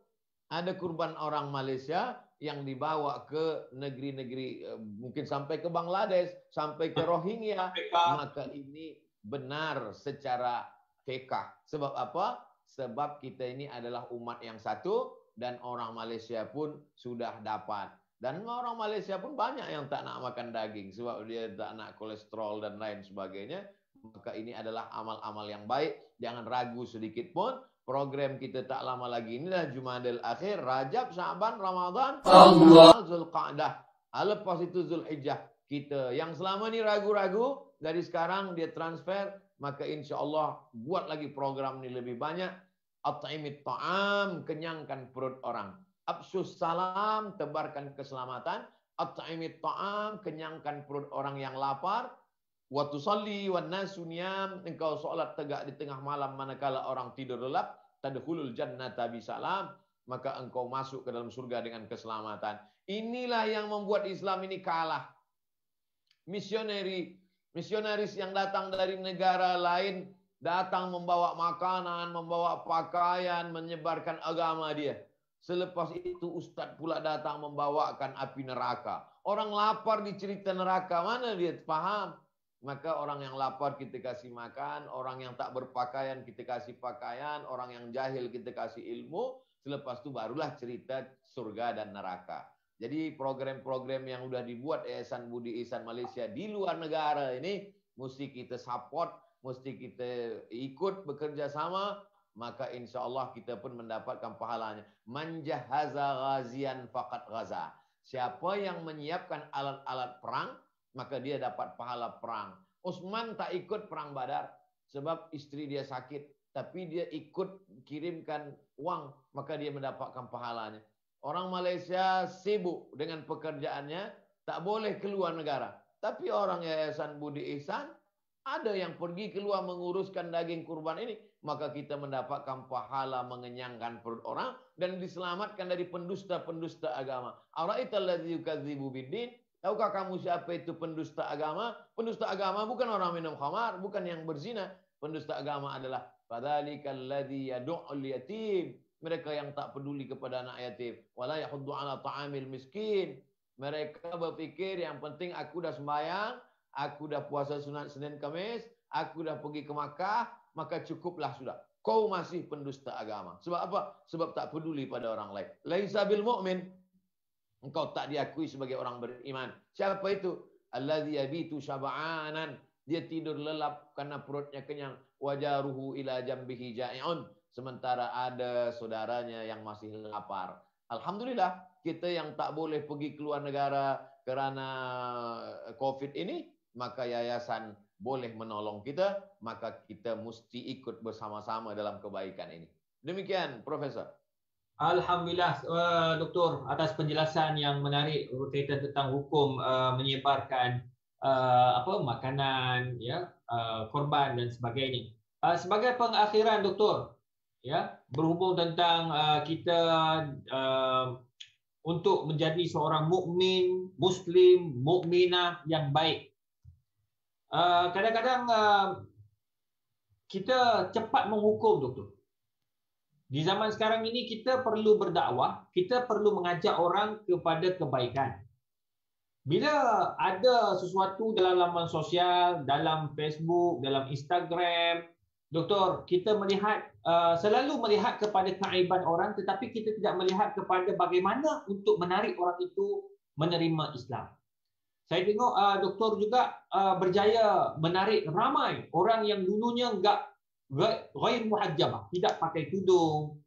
Ada kurban orang Malaysia yang dibawa ke negeri-negeri, mungkin sampai ke Bangladesh, sampai ke Rohingya. Maka ini benar secara fiqh. Sebab apa? Sebab kita ini adalah umat yang satu dan orang Malaysia pun sudah dapat. Dan orang Malaysia pun banyak yang tak nak makan daging sebab dia tak nak kolesterol dan lain sebagainya. Maka ini adalah amal-amal yang baik. Jangan ragu sedikit pun. Program kita tak lama lagi inilah Jumadil Akhir, Rajab, Syaban, Ramadan, Zulqa'dah. Lepas itu Zulhijjah. Kita yang selama ni ragu-ragu, dari sekarang dia transfer, maka insya Allah buat lagi program ni lebih banyak. At'imit ta'am, kenyangkan perut orang. Absus salam, tebarkan keselamatan. At'imit ta'am, kenyangkan perut orang yang lapar. Wa tusalli wan nasu niyam, engkau solat tegak di tengah malam manakala orang tidur lelap. Tadkhulul jannata bisalam, maka engkau masuk ke dalam surga dengan keselamatan. Inilah yang membuat Islam ini kalah. Misionaris yang datang dari negara lain datang membawa makanan, membawa pakaian, menyebarkan agama dia. Selepas itu ustaz pula datang membawakan api neraka. Orang lapar dicerita neraka, mana dia paham? Maka orang yang lapar kita kasih makan, orang yang tak berpakaian kita kasih pakaian, orang yang jahil kita kasih ilmu. Selepas itu barulah cerita surga dan neraka. Jadi program-program yang sudah dibuat Yayasan Budi Ihsan Malaysia di luar negara ini mesti kita support, mesti kita ikut bekerja sama, maka insya Allah kita pun mendapatkan pahalanya. Man jahaza ghazian faqad ghaza. Siapa yang menyiapkan alat-alat perang, maka dia dapat pahala perang. Utsman tak ikut perang Badar sebab istri dia sakit, tapi dia ikut kirimkan uang, maka dia mendapatkan pahalanya. Orang Malaysia sibuk dengan pekerjaannya, tak boleh keluar negara. Tapi orang Yayasan Budi Ihsan, ada yang pergi keluar menguruskan daging kurban ini, maka kita mendapatkan pahala mengenyangkan perut orang dan diselamatkan dari pendusta-pendusta agama. Ara'aital ladzi yukadzibu biddin? Tahukah kamu siapa itu pendusta agama? Pendusta agama bukan orang minum khamar, bukan yang berzina. Pendusta agama adalah fadzalikal ladzi yad'ul yatim. Mereka yang tak peduli kepada anak yatim. Wala yahuddu 'ala ta'amil miskin. Mereka berfikir yang penting aku dah sembahyang, aku dah puasa sunat Senin Khamis, aku dah pergi ke Makkah, maka cukuplah sudah. Kau masih pendusta agama. Sebab apa? Sebab tak peduli pada orang lain. Laisa bil mu'min. Engkau tak diakui sebagai orang beriman. Siapa itu? Allazi yabitu syab'anan. Dia tidur lelap karena perutnya kenyang. Wajaruhu ila jambihi ja'i'un. Sementara ada saudaranya yang masih lapar. Alhamdulillah, kita yang tak boleh pergi keluar negara kerana COVID ini, maka yayasan boleh menolong kita, maka kita mesti ikut bersama-sama dalam kebaikan ini. Demikian, Profesor. Alhamdulillah, Doktor, atas penjelasan yang menarik berkaitan tentang hukum menyebarkan makanan, ya, korban dan sebagainya. Sebagai pengakhiran, Doktor, ya, berhubung tentang kita untuk menjadi seorang mukmin, muslim, mukminah yang baik. Kadang-kadang kita cepat menghukum, Doktor. Di zaman sekarang ini kita perlu berdakwah, kita perlu mengajak orang kepada kebaikan. Bila ada sesuatu dalam laman sosial, dalam Facebook, dalam Instagram, Doktor, kita melihat selalu melihat kepada keaiban orang, tetapi kita tidak melihat kepada bagaimana untuk menarik orang itu menerima Islam. Saya tengok Doktor juga berjaya menarik ramai orang yang dulunya ghair muhajjabah, tidak pakai tudung,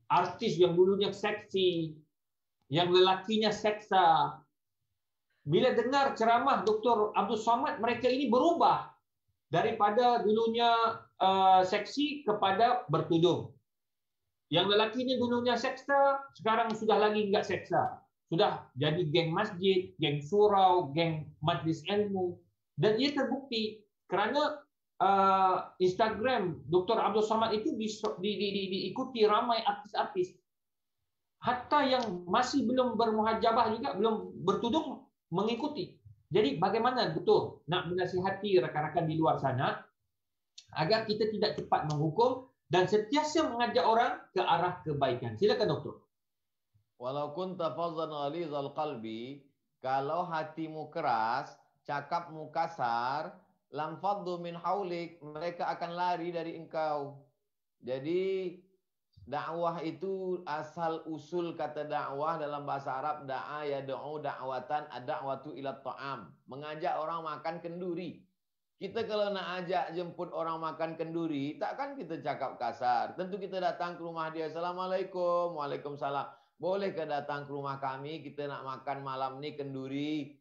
artis yang dulunya seksi, yang lelakinya seksa. Bila dengar ceramah Dr. Abdul Somad, mereka ini berubah daripada dulunya seksi kepada bertudung. Yang lelakinya dulunya seksa, sekarang sudah lagi enggak seksa. Sudah jadi geng masjid, geng surau, geng majlis ilmu. Dan ia terbukti kerana Instagram Dr. Abdul Somad itu diikuti ramai artis-artis. Hatta yang masih belum bermuhajabah juga, belum bertudung, mengikuti. Jadi bagaimana betul nak menasihati rakan-rakan di luar sana agar kita tidak cepat menghukum dan sentiasa mengajak orang ke arah kebaikan. Silakan, Doktor. Walau kunta fazzan ghalizal qalbi, kalau hatimu keras, cakapmu kasar, lam faddu min haulik, mereka akan lari dari engkau. Jadi dakwah itu asal usul kata dakwah dalam bahasa Arab, da'a yad'u da'watan ad-da'watu ila ta'am, mengajak orang makan kenduri. Kita kalau nak ajak jemput orang makan kenduri, takkan kita cakap kasar. Tentu kita datang ke rumah dia, Assalamualaikum, Waalaikumsalam. Bolehkah datang ke rumah kami, kita nak makan malam ni kenduri?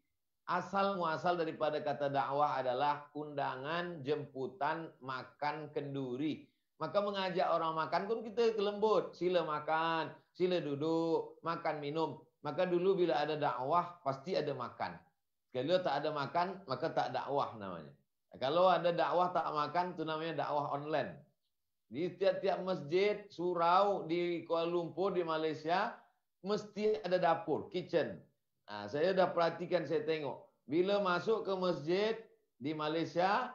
Asal muasal daripada kata dakwah adalah undangan, jemputan, makan kenduri. Maka mengajak orang makan pun kita kelembut. Sila makan, sila duduk, makan minum. Maka dulu bila ada dakwah, pasti ada makan. Kalau tak ada makan, maka tak dakwah namanya. Kalau ada dakwah tak makan, itu namanya dakwah online. Di tiap-tiap masjid, surau di Kuala Lumpur, di Malaysia, mesti ada dapur, kitchen. Nah, saya dah perhatikan, saya tengok. Bila masuk ke masjid di Malaysia,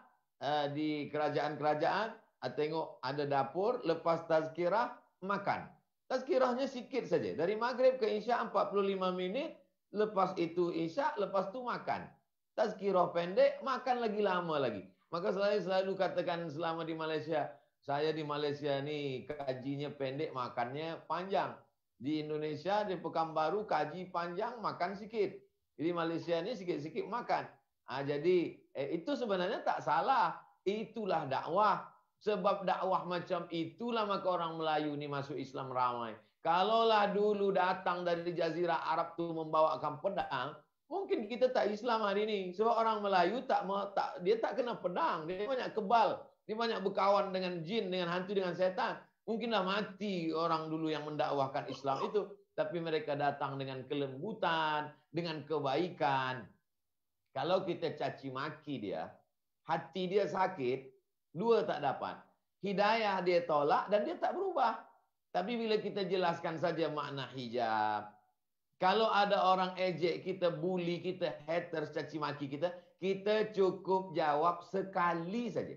di kerajaan-kerajaan, tengok ada dapur, lepas tazkirah, makan. Tazkirahnya sikit saja. Dari maghrib ke isya 45 minit, lepas itu isya, lepas itu makan. Tazkirah pendek, makan lagi lama lagi. Maka saya selalu katakan selama di Malaysia, saya di Malaysia ni kajinya pendek, makannya panjang. Di Indonesia, di Pekanbaru, kaji panjang, makan sikit. Jadi Malaysia ini sikit-sikit makan. Jadi itu sebenarnya tak salah. Itulah dakwah. Sebab dakwah macam itulah maka orang Melayu ini masuk Islam ramai. Kalaulah dulu datang dari Jazirah Arab tu membawakan pedang, mungkin kita tak Islam hari ini. Sebab orang Melayu dia tak kena pedang. Dia banyak kebal. Dia banyak berkawan dengan jin, dengan hantu, dengan setan. Mungkinlah mati orang dulu yang mendakwahkan Islam itu. Tapi mereka datang dengan kelembutan, dengan kebaikan. Kalau kita caci maki dia, hati dia sakit, dua tak dapat. Hidayah dia tolak dan dia tak berubah. Tapi bila kita jelaskan saja makna hijab. Kalau ada orang ejek kita, bully kita, haters, caci maki kita, kita cukup jawab sekali saja.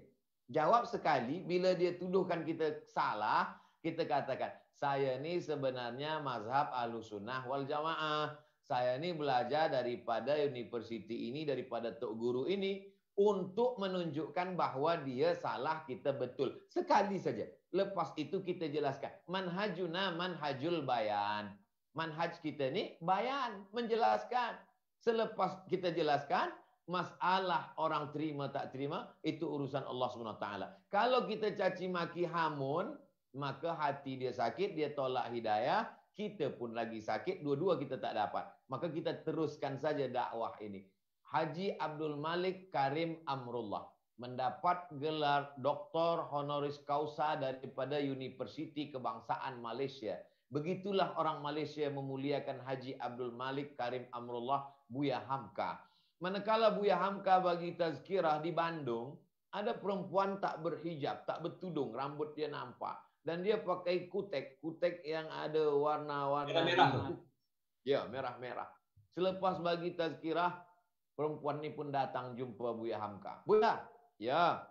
Jawab sekali, bila dia tuduhkan kita salah, kita katakan, saya ni sebenarnya mazhab Ahlussunnah wal Jamaah. Saya ni belajar daripada universiti ini, daripada tok guru ini, untuk menunjukkan bahawa dia salah, kita betul. Sekali saja. Lepas itu kita jelaskan. Manhajuna manhajul bayan. Manhaj kita ni bayan, menjelaskan. Selepas kita jelaskan, masalah orang terima tak terima, itu urusan Allah SWT. Kalau kita caci maki hamun, maka hati dia sakit, dia tolak hidayah, kita pun lagi sakit, dua-dua kita tak dapat. Maka kita teruskan saja dakwah ini. Haji Abdul Malik Karim Amrullah mendapat gelar Doktor Honoris Causa daripada Universiti Kebangsaan Malaysia. Begitulah orang Malaysia memuliakan Haji Abdul Malik Karim Amrullah, Buya Hamka. Manakala Buya Hamka bagi tazkirah di Bandung, ada perempuan tak berhijab, tak bertudung, rambut dia nampak. Dan dia pakai kutek yang ada warna-warna merah. Ya, merah-merah. Selepas bagi tazkirah, perempuan ini pun datang jumpa Buya Hamka. Buya, ya,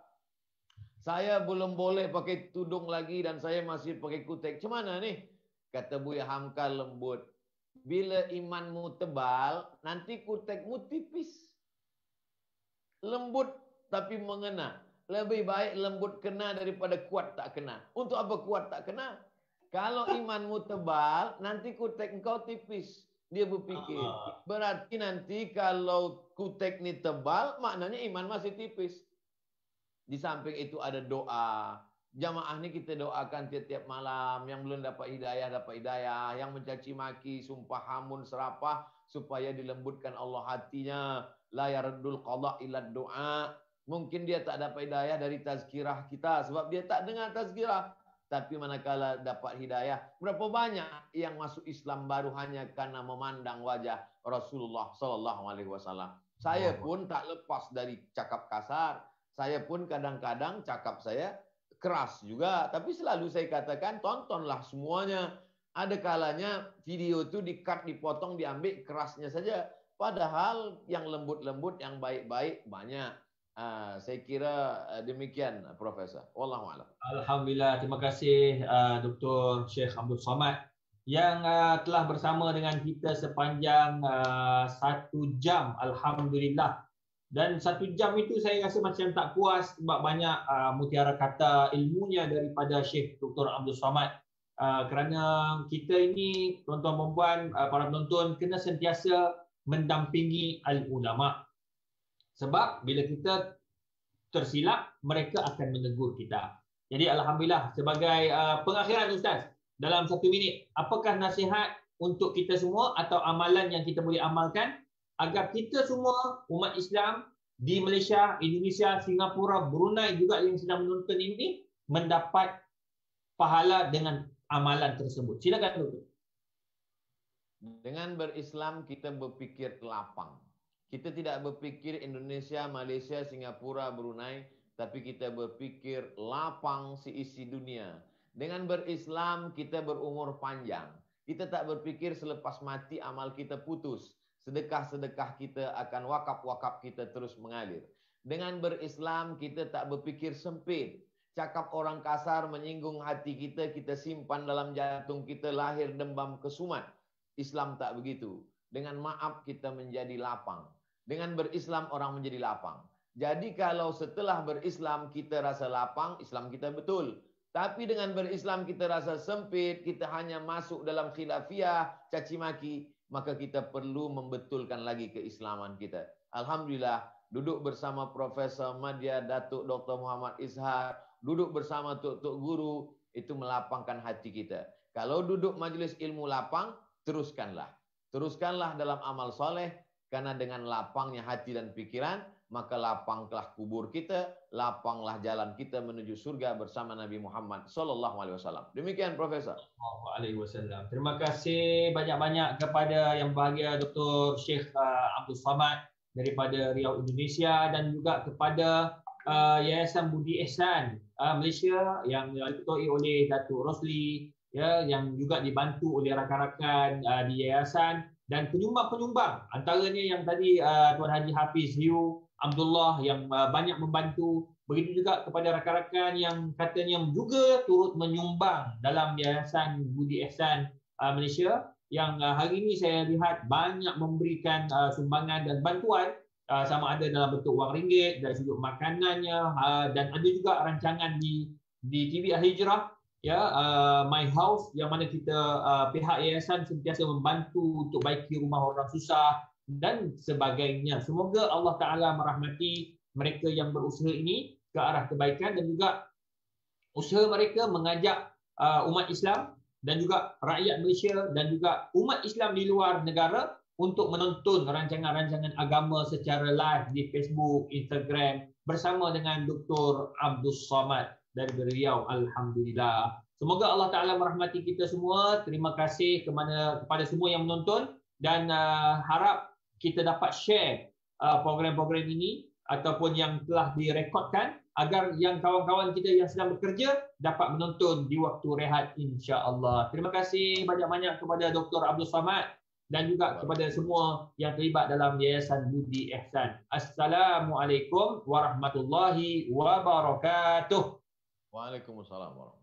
saya belum boleh pakai tudung lagi dan saya masih pakai kutek. Macam mana nih? Kata Buya Hamka lembut. Bila imanmu tebal, nanti kutekmu tipis. Lembut tapi mengena. Lebih baik lembut kena daripada kuat tak kena. Untuk apa kuat tak kena? Kalau imanmu tebal, nanti kutek engkau tipis. Dia berfikir. Berarti nanti kalau kutek ni tebal, maknanya iman masih tipis. Di samping itu ada doa. Jamaah ni kita doakan tiap-tiap malam. Yang belum dapat hidayah. Yang mencaci maki, sumpah hamun, serapah. Supaya dilembutkan Allah hatinya. La yardul qadha illa doa. Mungkin dia tak dapat hidayah dari tazkirah kita. Sebab dia tak dengar tazkirah. Tapi manakala dapat hidayah. Berapa banyak yang masuk Islam baru hanya karena memandang wajah Rasulullah SAW. Saya pun tak lepas dari cakap kasar. Saya pun kadang-kadang cakap saya keras juga. Tapi selalu saya katakan, tontonlah semuanya. Ada kalanya video itu di-cut, dipotong, diambil kerasnya saja. Padahal yang lembut-lembut, yang baik-baik banyak. Saya kira demikian, Profesor. Wallahu a'lam. Alhamdulillah, terima kasih Dr. Syekh Abdul Somad yang telah bersama dengan kita sepanjang 1 jam. Alhamdulillah. Dan 1 jam itu saya rasa macam tak puas sebab banyak mutiara kata ilmunya daripada Syekh Dr. Abdul Somad. Kerana kita ini, tuan-tuan dan puan, para penonton, kena sentiasa mendampingi al-ulama. Sebab bila kita tersilap, mereka akan menegur kita. Jadi Alhamdulillah, sebagai pengakhiran Ustaz, dalam 1 minit, apakah nasihat untuk kita semua atau amalan yang kita boleh amalkan agar kita semua, umat Islam di Malaysia, Indonesia, Singapura, Brunei juga yang sedang menonton ini, mendapat pahala dengan amalan tersebut. Silakan Dr. Dengan berislam, kita berfikir lapang. Kita tidak berfikir Indonesia, Malaysia, Singapura, Brunei, tapi kita berfikir lapang seisi dunia. Dengan berislam, kita berumur panjang. Kita tak berfikir selepas mati amal kita putus. Sedekah-sedekah kita akan wakaf-wakaf kita terus mengalir. Dengan berislam, kita tak berfikir sempit. Cakap orang kasar menyinggung hati kita, kita simpan dalam jantung kita, lahir dembam kesumat. Islam tak begitu. Dengan maaf kita menjadi lapang. Dengan berislam orang menjadi lapang. Jadi kalau setelah berislam kita rasa lapang, Islam kita betul. Tapi dengan berislam kita rasa sempit, kita hanya masuk dalam khilafiyah, caci maki, maka kita perlu membetulkan lagi keislaman kita. Alhamdulillah, duduk bersama Profesor Madya, Datuk Dr. Muhammad Ishar, duduk bersama tok-tok guru, itu melapangkan hati kita. Kalau duduk majelis ilmu lapang, teruskanlah. Teruskanlah dalam amal soleh, karena dengan lapangnya hati dan pikiran, maka lapanglah kubur kita, lapanglah jalan kita menuju surga bersama Nabi Muhammad SAW. Demikian Profesor. SAW. Terima kasih banyak-banyak kepada yang bahagia Dr. Sheikh Abdul Samad daripada Riau Indonesia, dan juga kepada Yayasan Budi Ihsan Malaysia yang diketuai oleh Datuk Rosli, ya, yang juga dibantu oleh rakan-rakan di yayasan, dan penyumbang-penyumbang antaranya yang tadi Tuan Haji Hafiz Liu Abdullah yang banyak membantu. Begitu juga kepada rakan-rakan yang katanya juga turut menyumbang dalam Yayasan Budi Ihsan Malaysia, yang hari ini saya lihat banyak memberikan sumbangan dan bantuan, sama ada dalam bentuk wang ringgit, dari sudut makanannya, dan ada juga rancangan di TV Al-Hijrah, ya, My House, yang mana kita pihak yayasan sentiasa membantu untuk baiki rumah orang susah dan sebagainya. Semoga Allah Ta'ala merahmati mereka yang berusaha ini ke arah kebaikan, dan juga usaha mereka mengajak umat Islam dan juga rakyat Malaysia dan juga umat Islam di luar negara untuk menonton rancangan-rancangan agama secara live di Facebook, Instagram bersama dengan Dr. Abdul Samad dari Riau. Alhamdulillah. Semoga Allah Ta'ala merahmati kita semua. Terima kasih kepada semua yang menonton, dan harap kita dapat share program-program ini ataupun yang telah direkodkan, agar yang kawan-kawan kita yang sedang bekerja dapat menonton di waktu rehat, insya-Allah. Terima kasih banyak-banyak kepada Dr. Abdul Samad dan juga kepada semua yang terlibat dalam Yayasan Budi Ihsan. Assalamualaikum warahmatullahi wabarakatuh. Waalaikumsalam warahmatullahi wabarakatuh.